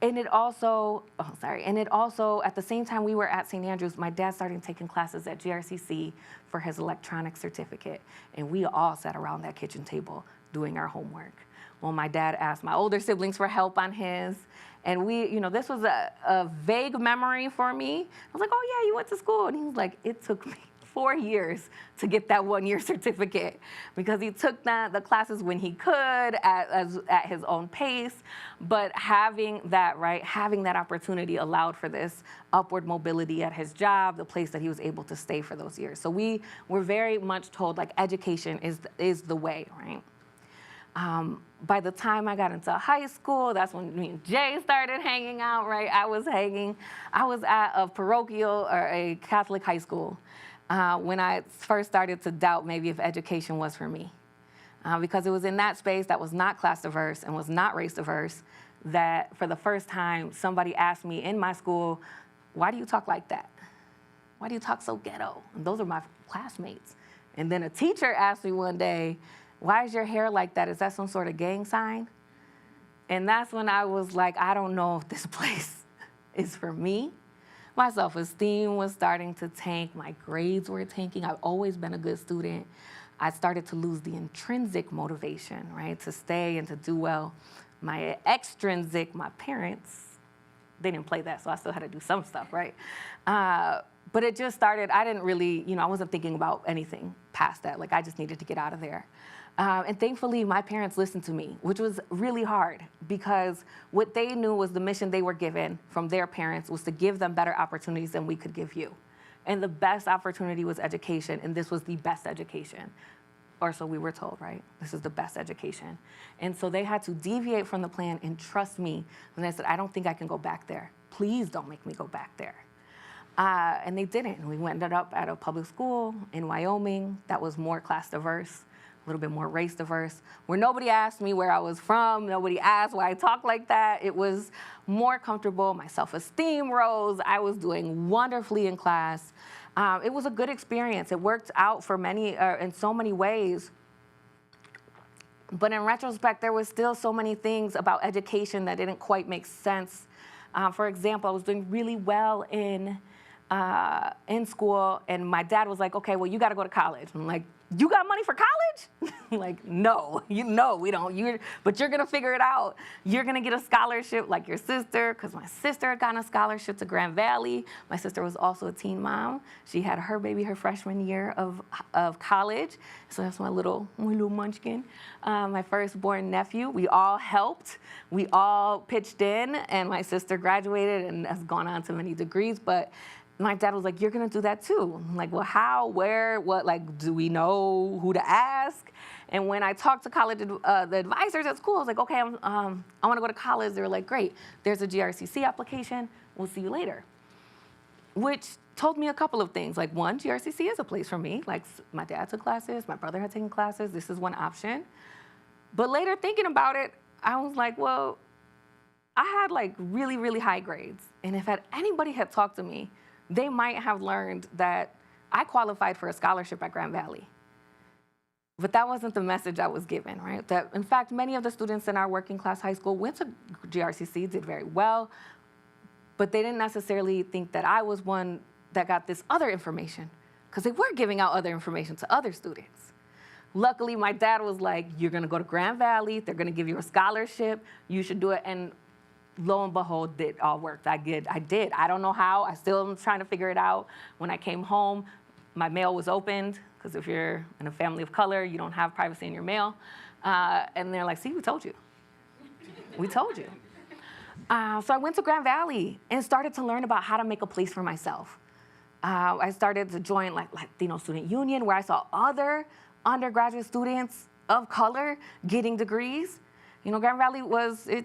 And it also, at the same time we were at St. Andrews, my dad started taking classes at GRCC for his electronic certificate. And we all sat around that kitchen table doing our homework. Well, my dad asked my older siblings for help on his. And this was a vague memory for me. I was like, oh yeah, you went to school. And he was like, it took me 4 years to get that 1-year certificate, because he took the classes when he could at his own pace. But having that opportunity allowed for this upward mobility at his job, the place that he was able to stay for those years. So we were very much told education is the way, right? By the time I got into high school, that's when me and Jay started hanging out, right? I was at a parochial or a Catholic high school when I first started to doubt maybe if education was for me. Because it was in that space that was not class diverse and was not race diverse that for the first time somebody asked me in my school, why do you talk like that? Why do you talk so ghetto? And those are my classmates. And then a teacher asked me one day, why is your hair like that? Is that some sort of gang sign? And that's when I was like, I don't know if this place is for me. My self-esteem was starting to tank. My grades were tanking. I've always been a good student. I started to lose the intrinsic motivation, right, to stay and to do well. My extrinsic, my parents, they didn't play that, so I still had to do some stuff, right? But it just started, I didn't really, I wasn't thinking about anything past that. I just needed to get out of there. And thankfully, my parents listened to me, which was really hard, because what they knew was the mission they were given from their parents was to give them better opportunities than we could give you. And the best opportunity was education, and this was the best education. Or so we were told, right? This is the best education. And so they had to deviate from the plan and trust me when I said, I don't think I can go back there. Please don't make me go back there. And they didn't. We ended up at a public school in Wyoming that was more class diverse, a little bit more race diverse, where nobody asked me where I was from. Nobody asked why I talked like that. It was more comfortable. My self-esteem rose. I was doing wonderfully in class. It was a good experience. It worked out for many, in so many ways. But in retrospect, there was still so many things about education that didn't quite make sense. For example, I was doing really well in school, and my dad was like, okay, well, you got to go to college. I'm like, you got money for college? Like, no, we don't. But you're going to figure it out. You're going to get a scholarship like your sister, because my sister had gotten a scholarship to Grand Valley. My sister was also a teen mom. She had her baby her freshman year of college. So that's my little munchkin. My firstborn nephew. We all helped. We all pitched in, and my sister graduated and has gone on to many degrees. But my dad was like, you're going to do that too. I'm like, well, how, where, what, do we know who to ask? And when I talked to college, the advisors at school, I was like, okay, I want to go to college. They were like, great, there's a GRCC application. We'll see you later. Which told me a couple of things. One, GRCC is a place for me. My dad took classes, my brother had taken classes. This is one option. But later thinking about it, I was like, well, I had really, really high grades. And if anybody had talked to me, they might have learned that I qualified for a scholarship at Grand Valley. But that wasn't the message I was given, right? That, in fact, many of the students in our working class high school went to GRCC, did very well, but they didn't necessarily think that I was one that got this other information, because they were giving out other information to other students. Luckily, my dad was like, you're gonna go to Grand Valley, they're gonna give you a scholarship, you should do it, and lo and behold, it all worked. I did. I don't know how, I still am trying to figure it out. When I came home, my mail was opened, because if you're in a family of color, you don't have privacy in your mail. And they're like, see, we told you. We told you. So I went to Grand Valley and started to learn about how to make a place for myself. I started to join like Latino Student Union, where I saw other undergraduate students of color getting degrees. You know, Grand Valley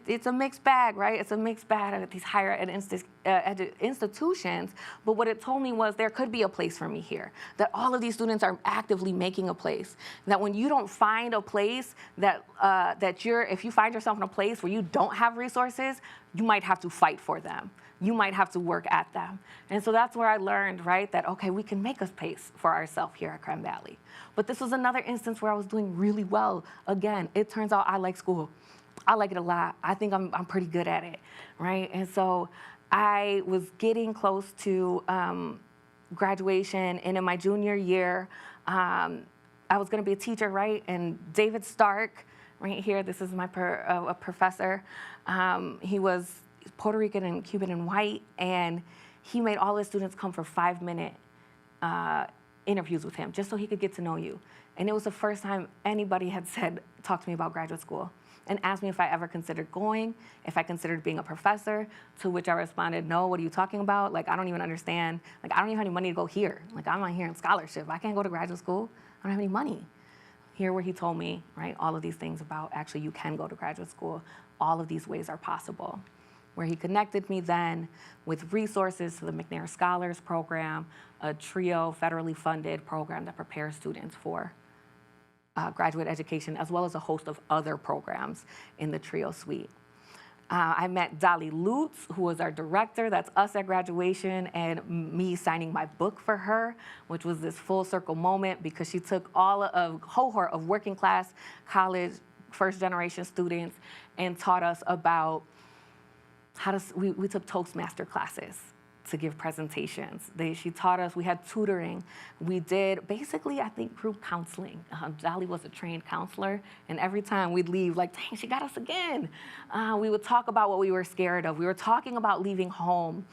it's a mixed bag, right? It's a mixed bag of these higher ed institutions, but what it told me was there could be a place for me here, that all of these students are actively making a place, that when you don't find a place if you find yourself in a place where you don't have resources, you might have to fight for them. You might have to work at them. And so that's where I learned, right, that, okay, we can make a space for ourselves here at Grand Valley. But this was another instance where I was doing really well. Again, it turns out I like school. I like it a lot. I think I'm pretty good at it, right? And so I was getting close to graduation, and in my junior year, I was gonna be a teacher, right? And David Stark, right here, this is my a professor. He was Puerto Rican and Cuban and white, and he made all his students come for 5-minute interviews with him, just so he could get to know you. And it was the first time anybody had talked to me about graduate school, and asked me if I ever considered going, if I considered being a professor, to which I responded, no, what are you talking about? Like, I don't even understand. Like, I don't even have any money to go here. Like, I'm not here in scholarship. I can't go to graduate school. I don't have any money. Here where he told me, right, all of these things about actually you can go to graduate school. All of these ways are possible. Where he connected me then with resources to the McNair Scholars Program, a TRIO federally funded program that prepares students for graduate education, as well as a host of other programs in the TRIO suite. I met Dolly Lutz, who was our director, that's us at graduation, and me signing my book for her, which was this full circle moment because she took a cohort of working class college first generation students and taught us about we took Toastmaster classes to give presentations. She taught us, we had tutoring. We did basically, I think, group counseling. Dolly was a trained counselor, and every time we'd leave, like, dang, she got us again. We would talk about what we were scared of. We were talking about leaving home.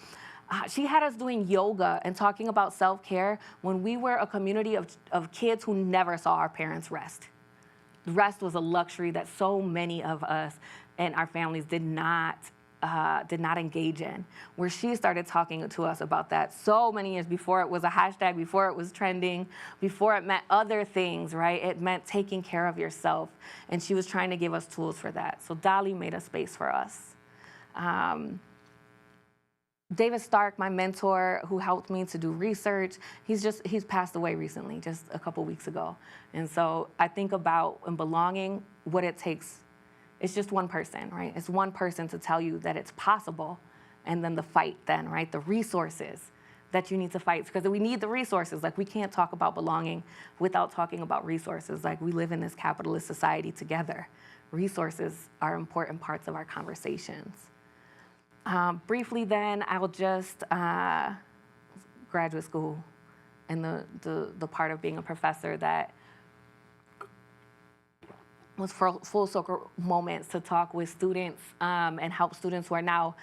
She had us doing yoga and talking about self-care when we were a community of kids who never saw our parents rest. Rest was a luxury that so many of us and our families did not engage in, where she started talking to us about that so many years before it was a hashtag, before it was trending, before it meant other things, right? It meant taking care of yourself, and she was trying to give us tools for that. So Dolly made a space for us. David Stark, my mentor, who helped me to do research, he's passed away recently, just a couple weeks ago. And so I think about in belonging, what it takes. It's just one person, right? It's one person to tell you that it's possible, and then the fight then, right? The resources that you need to fight, because we need the resources. Like, we can't talk about belonging without talking about resources. Like, we live in this capitalist society together. Resources are important parts of our conversations. Briefly then, I'll just, graduate school and the part of being a professor that was full circle moments to talk with students and help students who are now,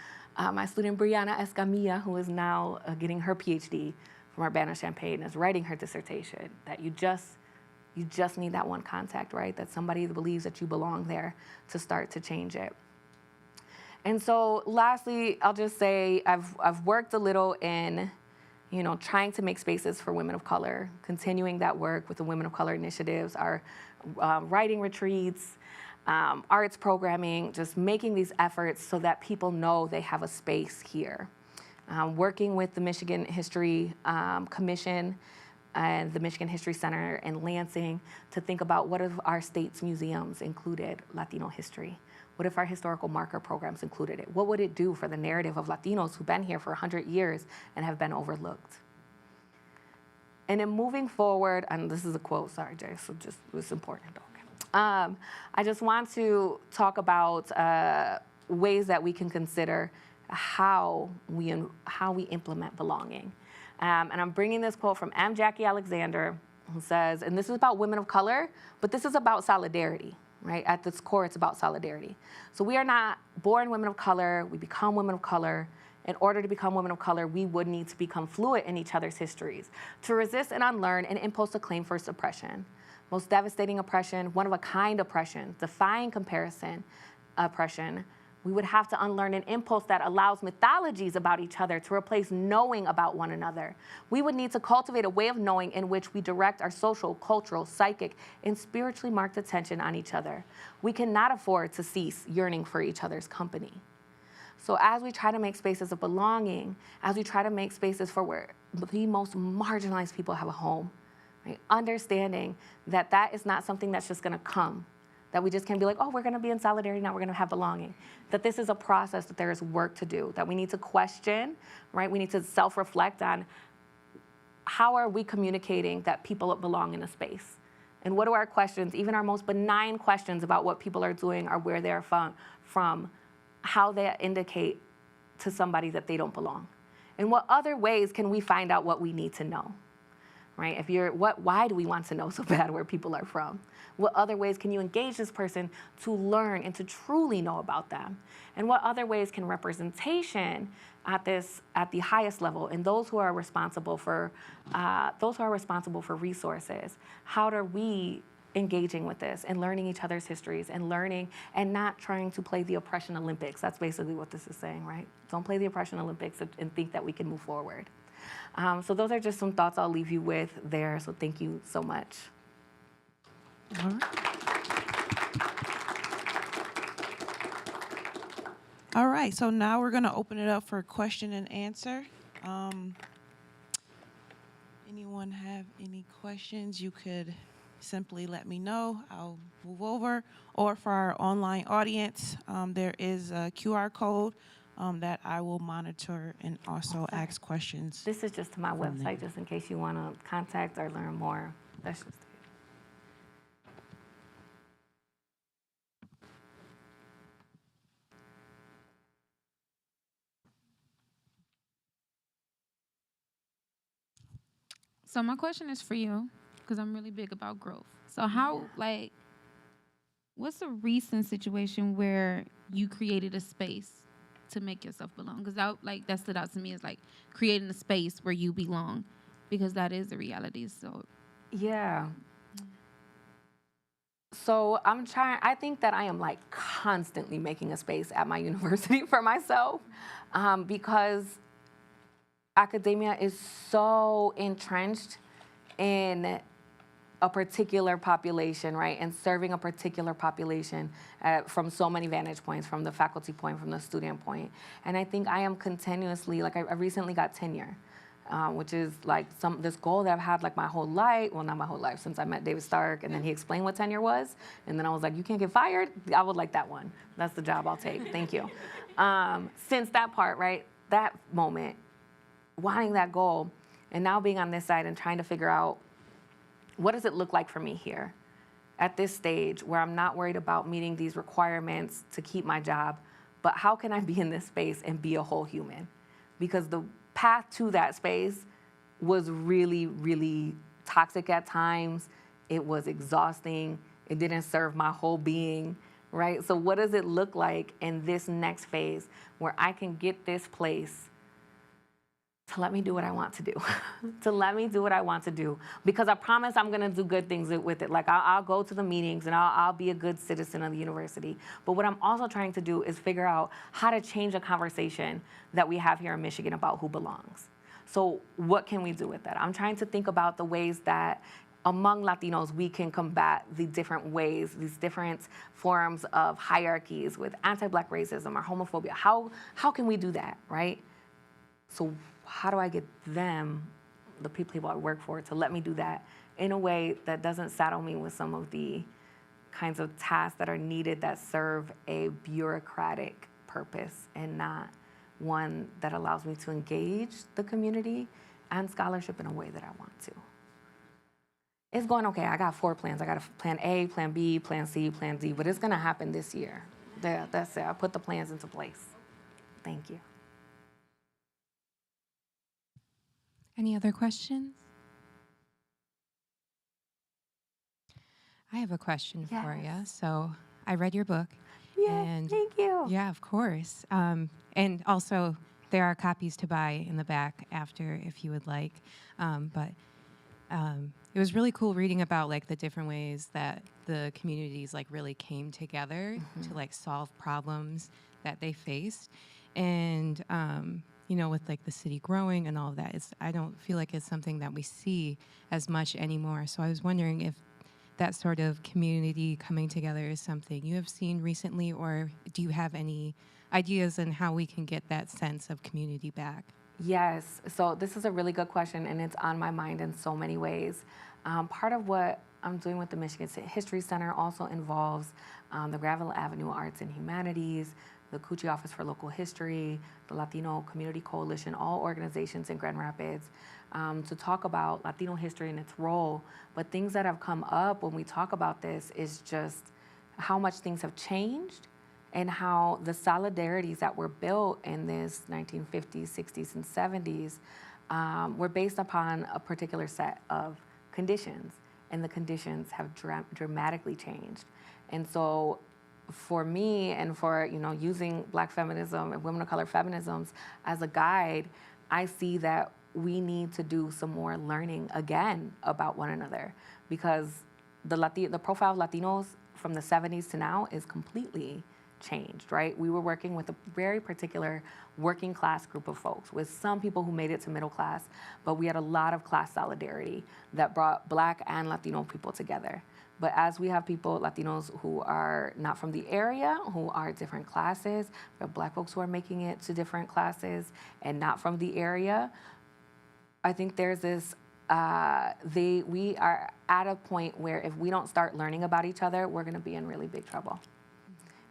my student Brianna Escamilla, who is now getting her PhD from Urbana-Champaign, is writing her dissertation, that you just need that one contact, right? That somebody believes that you belong there to start to change it. And so lastly, I'll just say I've worked a little in, trying to make spaces for women of color, continuing that work with the Women of Color initiatives, our writing retreats, arts programming, just making these efforts so that people know they have a space here. Working with the Michigan History Commission and the Michigan History Center in Lansing to think about what if our state's museums included Latino history? What if our historical marker programs included it? What would it do for the narrative of Latinos who've been here for 100 years and have been overlooked? And then moving forward, and this is a quote, sorry, Jay, so just it's important. Okay. I just want to talk about ways that we can consider how we implement belonging. And I'm bringing this quote from M. Jackie Alexander, who says, and this is about women of color, but this is about solidarity, right? At its core, it's about solidarity. So we are not born women of color, we become women of color. In order to become women of color, we would need to become fluent in each other's histories, to resist and unlearn an impulse to claim first oppression. Most devastating oppression, one-of-a-kind oppression, defying comparison oppression, we would have to unlearn an impulse that allows mythologies about each other to replace knowing about one another. We would need to cultivate a way of knowing in which we direct our social, cultural, psychic, and spiritually marked attention on each other. We cannot afford to cease yearning for each other's company. So as we try to make spaces of belonging, as we try to make spaces for where the most marginalized people have a home, right? Understanding that that is not something that's just gonna come, that we just can't be like, oh, we're gonna be in solidarity, now we're gonna have belonging. That this is a process, that there is work to do, that we need to question, right? We need to self-reflect on how are we communicating that people belong in a space? And what are our questions, even our most benign questions about what people are doing or where they're from, how they indicate to somebody that they don't belong. And what other ways can we find out what we need to know, right? Why do we want to know so bad where people are from? What other ways can you engage this person to learn and to truly know about them? And what other ways can representation at the highest level, and those who are responsible for resources, how are we engaging with this and learning each other's histories and learning and not trying to play the oppression Olympics? That's basically what this is saying, right? Don't play the oppression Olympics and think that we can move forward. So those are just some thoughts I'll leave you with there. So thank you so much. All right. All right, so now we're gonna open it up for question and answer. Anyone have any questions? You could simply let me know. I'll move over. Or for our online audience, there is a QR code that I will monitor and also ask questions. This is just to my website, just in case you want to contact or learn more. That's just it. So my question is for you, because I'm really big about growth. So how, what's a recent situation where you created a space to make yourself belong? Because that stood out to me as like creating a space where you belong, because that is the reality. So yeah. So I think that I am like constantly making a space at my university for myself, because academia is so entrenched in a particular population, right? And serving a particular population from so many vantage points, from the faculty point, from the student point. And I think I am continuously, I recently got tenure, which is like this goal that I've had like my whole life, well, not my whole life, since I met David Stark, and then he explained what tenure was. And then I was like, you can't get fired? I would like that one. That's the job I'll take, thank you. Since that part, right, that moment, wanting that goal, and now being on this side and trying to figure out, what does it look like for me here at this stage where I'm not worried about meeting these requirements to keep my job, but how can I be in this space and be a whole human? Because the path to that space was really, really toxic at times. It was exhausting. It didn't serve my whole being, right? So what does it look like in this next phase where I can get this place to let me do what I want to do, to let me do what I want to do, because I promise I'm gonna do good things with it. Like I'll go to the meetings and I'll be a good citizen of the university. But what I'm also trying to do is figure out how to change the conversation that we have here in Michigan about who belongs. So what can we do with that? I'm trying to think about the ways that among Latinos we can combat the different ways, these different forms of hierarchies with anti-Black racism or homophobia. How can we do that, right? So how do I get them, the people I work for, to let me do that in a way that doesn't saddle me with some of the kinds of tasks that are needed that serve a bureaucratic purpose and not one that allows me to engage the community and scholarship in a way that I want to. it's going okay. I got 4 plans. I got a plan A, plan B, plan C, plan D, but it's going to happen this year. That's it. I put the plans into place. Thank you. Any other questions? I have a question for you. Yes. So I read your book. Yeah, And thank you. yeah, of course. And also, there are copies to buy in the back after if you would like. But it was really cool reading about like the different ways that the communities like really came together to like solve problems that they faced. And you know, with like the city growing and all of that, I don't feel like it's something that we see as much anymore. So I was wondering if that sort of community coming together is something you have seen recently, or do you have any ideas on how we can get that sense of community back? Yes, so this is a really good question, and it's on my mind in so many ways. Part of what I'm doing with the Michigan State History Center also involves the Granville Avenue Arts and Humanities, the Cucci Office for Local History, the Latino Community Coalition, all organizations in Grand Rapids, to talk about Latino history and its role. But things that have come up when we talk about this is just how much things have changed and how the solidarities that were built in this 1950s, 60s, and 70s were based upon a particular set of conditions, and the conditions have dramatically changed. And so for me, and for using Black feminism and women of color feminisms as a guide, I see that we need to do some more learning again about one another, because the profile of Latinos from the 70s to now is completely changed, right? We were working with a very particular working class group of folks, with some people who made it to middle class, but we had a lot of class solidarity that brought Black and Latino people together. But as we have people, Latinos who are not from the area, who are different classes, we have Black folks who are making it to different classes and not from the area, I think there's this, we are at a point where if we don't start learning about each other, we're gonna be in really big trouble.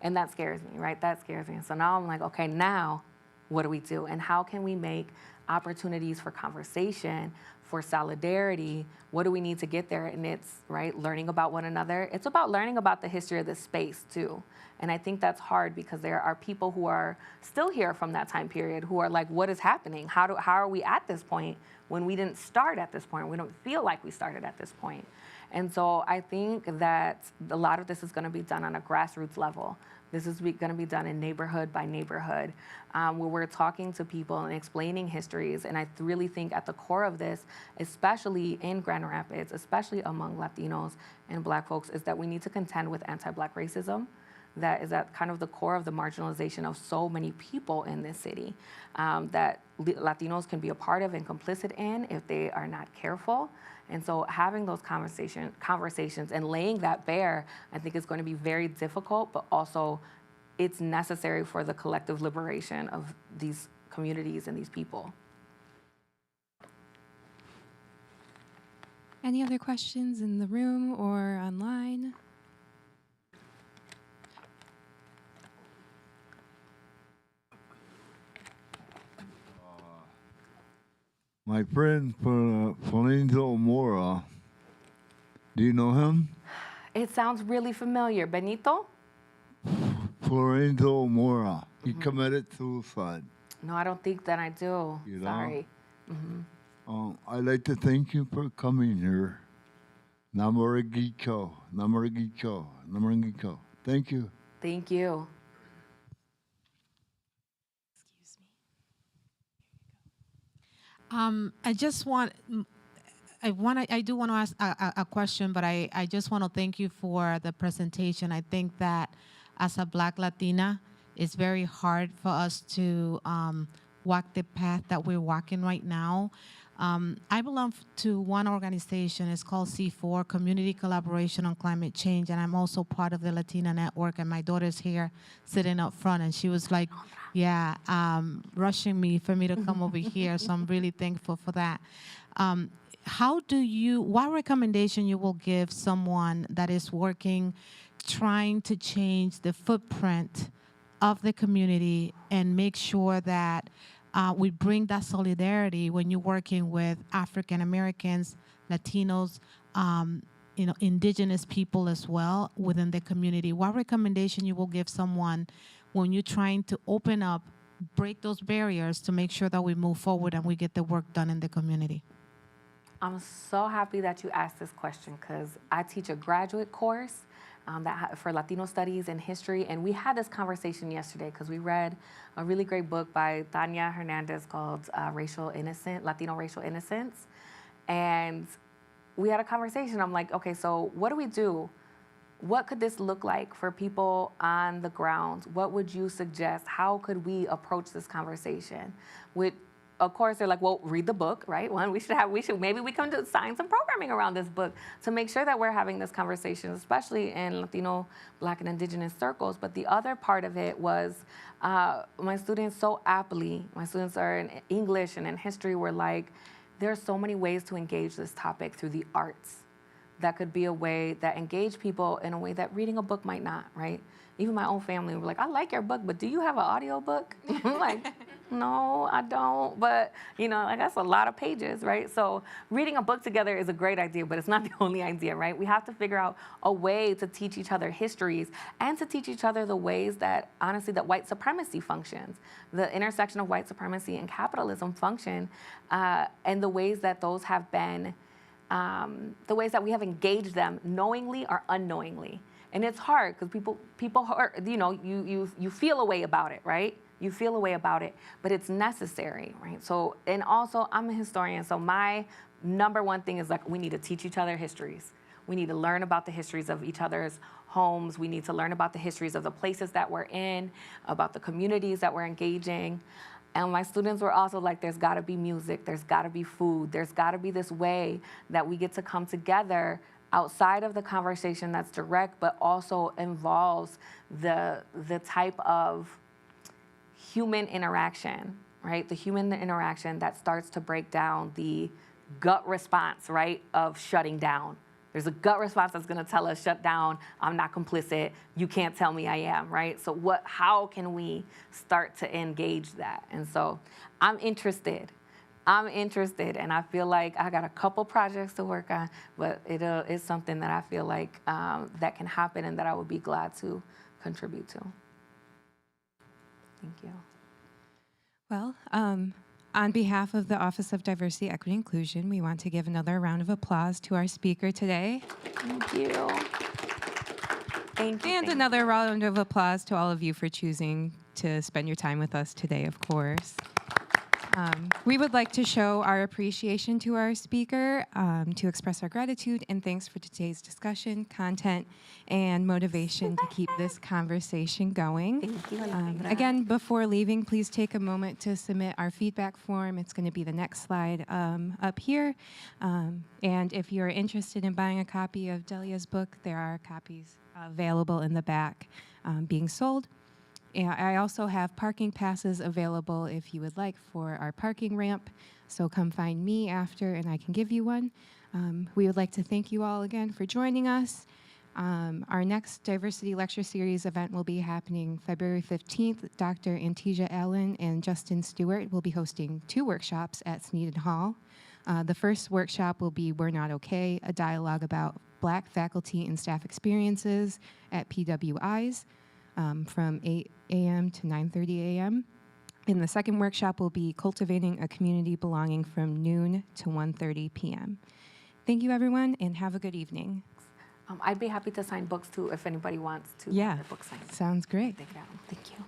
And that scares me, right? That scares me. So now I'm like, okay, now what do we do? And how can we make opportunities for conversation, for solidarity? What do we need to get there? And it's, right, learning about one another. It's about learning about the history of this space too. And I think that's hard because there are people who are still here from that time period who are like, what is happening? How are we at this point when we didn't start at this point? We don't feel like we started at this point. And so I think that a lot of this is going to be done on a grassroots level. This is going to be done in neighborhood by neighborhood, where we're talking to people and explaining histories. And I really think at the core of this, especially in Grand Rapids, especially among Latinos and Black folks, is that we need to contend with anti-Black racism. That is at kind of the core of the marginalization of so many people in this city, that Latinos can be a part of and complicit in if they are not careful. And so having those conversations and laying that bare, I think is going to be very difficult, but also it's necessary for the collective liberation of these communities and these people. Any other questions in the room or online? My friend Fernando Mora, do you know him? It sounds really familiar. Benito? Fernando Mora. He committed suicide. No, I don't think that I do. You don't? Sorry. I'd like to thank you for coming here. Namaragiko, Namaragiko, Namaragiko. Thank you. Thank you. I do want to ask a question, but I just want to thank you for the presentation. I think that as a Black Latina, it's very hard for us to walk the path that we're walking right now. I belong to one organization. It's called C4, Community Collaboration on Climate Change, and I'm also part of the Latina Network, and my daughter's here sitting up front, and she was like, rushing me for me to come over here, so I'm really thankful for that. What recommendation you will give someone that is working, trying to change the footprint of the community and make sure that we bring that solidarity when you're working with African Americans, Latinos, indigenous people as well within the community. What recommendation you will give someone when you're trying to open up, break those barriers to make sure that we move forward and we get the work done in the community? I'm so happy that you asked this question because I teach a graduate course for Latino Studies and History, and we had this conversation yesterday because we read a really great book by Tanya Hernandez called Latino Racial Innocence, and we had a conversation. I'm like, okay, so what do we do? What could this look like for people on the ground? What would you suggest? How could we approach this conversation? Of course, they're like, well, read the book, right? Maybe we can design some programming around this book to make sure that we're having this conversation, especially in Latino, Black, and Indigenous circles. But the other part of it was my students are in English and in history, were like, there are so many ways to engage this topic through the arts. That could be a way that engage people in a way that reading a book might not, right? Even my own family were like, I like your book, but do you have an audio book? I'm like, no, I don't. But, that's a lot of pages, right? So reading a book together is a great idea, but it's not the only idea, right? We have to figure out a way to teach each other histories and to teach each other the ways that, honestly, that white supremacy functions, the intersection of white supremacy and capitalism function, and the ways that those have been, the ways that we have engaged them knowingly or unknowingly. And it's hard because people hurt, you feel a way about it, right? You feel a way about it, but it's necessary, right? So, and also I'm a historian, so my number one thing is like, we need to teach each other histories. We need to learn about the histories of each other's homes. We need to learn about the histories of the places that we're in, about the communities that we're engaging. And my students were also like, there's gotta be music, there's gotta be food, there's gotta be this way that we get to come together outside of the conversation that's direct, but also involves the type of human interaction, right? The human interaction that starts to break down the gut response, right, of shutting down. There's a gut response that's gonna tell us, shut down, I'm not complicit, you can't tell me I am, right? So how can we start to engage that? And so I'm interested, and I feel like I got a couple projects to work on, but it's something that I feel like that can happen and that I would be glad to contribute to. Thank you. Well, on behalf of the Office of Diversity, Equity, and Inclusion, we want to give another round of applause to our speaker today. Thank you. Thank you. And another round of applause to all of you for choosing to spend your time with us today, of course. We would like to show our appreciation to our speaker, to express our gratitude and thanks for today's discussion, content, and motivation to keep this conversation going. Thank you. Again, before leaving, please take a moment to submit our feedback form. It's going to be the next slide up here. And if you're interested in buying a copy of Delia's book, there are copies available in the back being sold. And I also have parking passes available if you would like for our parking ramp. So come find me after and I can give you one. We would like to thank you all again for joining us. Our next Diversity Lecture Series event will be happening February 15th. Dr. Antija Allen and Justin Stewart will be hosting 2 workshops at Sneeden Hall. The first workshop will be We're Not Okay, a dialogue about Black faculty and staff experiences at PWIs. From 8 a.m. to 9:30 a.m. And the second workshop will be Cultivating a Community Belonging from noon to 1:30 p.m. Thank you, everyone, and have a good evening. I'd be happy to sign books, too, if anybody wants to. Yeah, Have their book signed. sounds great. Thank you.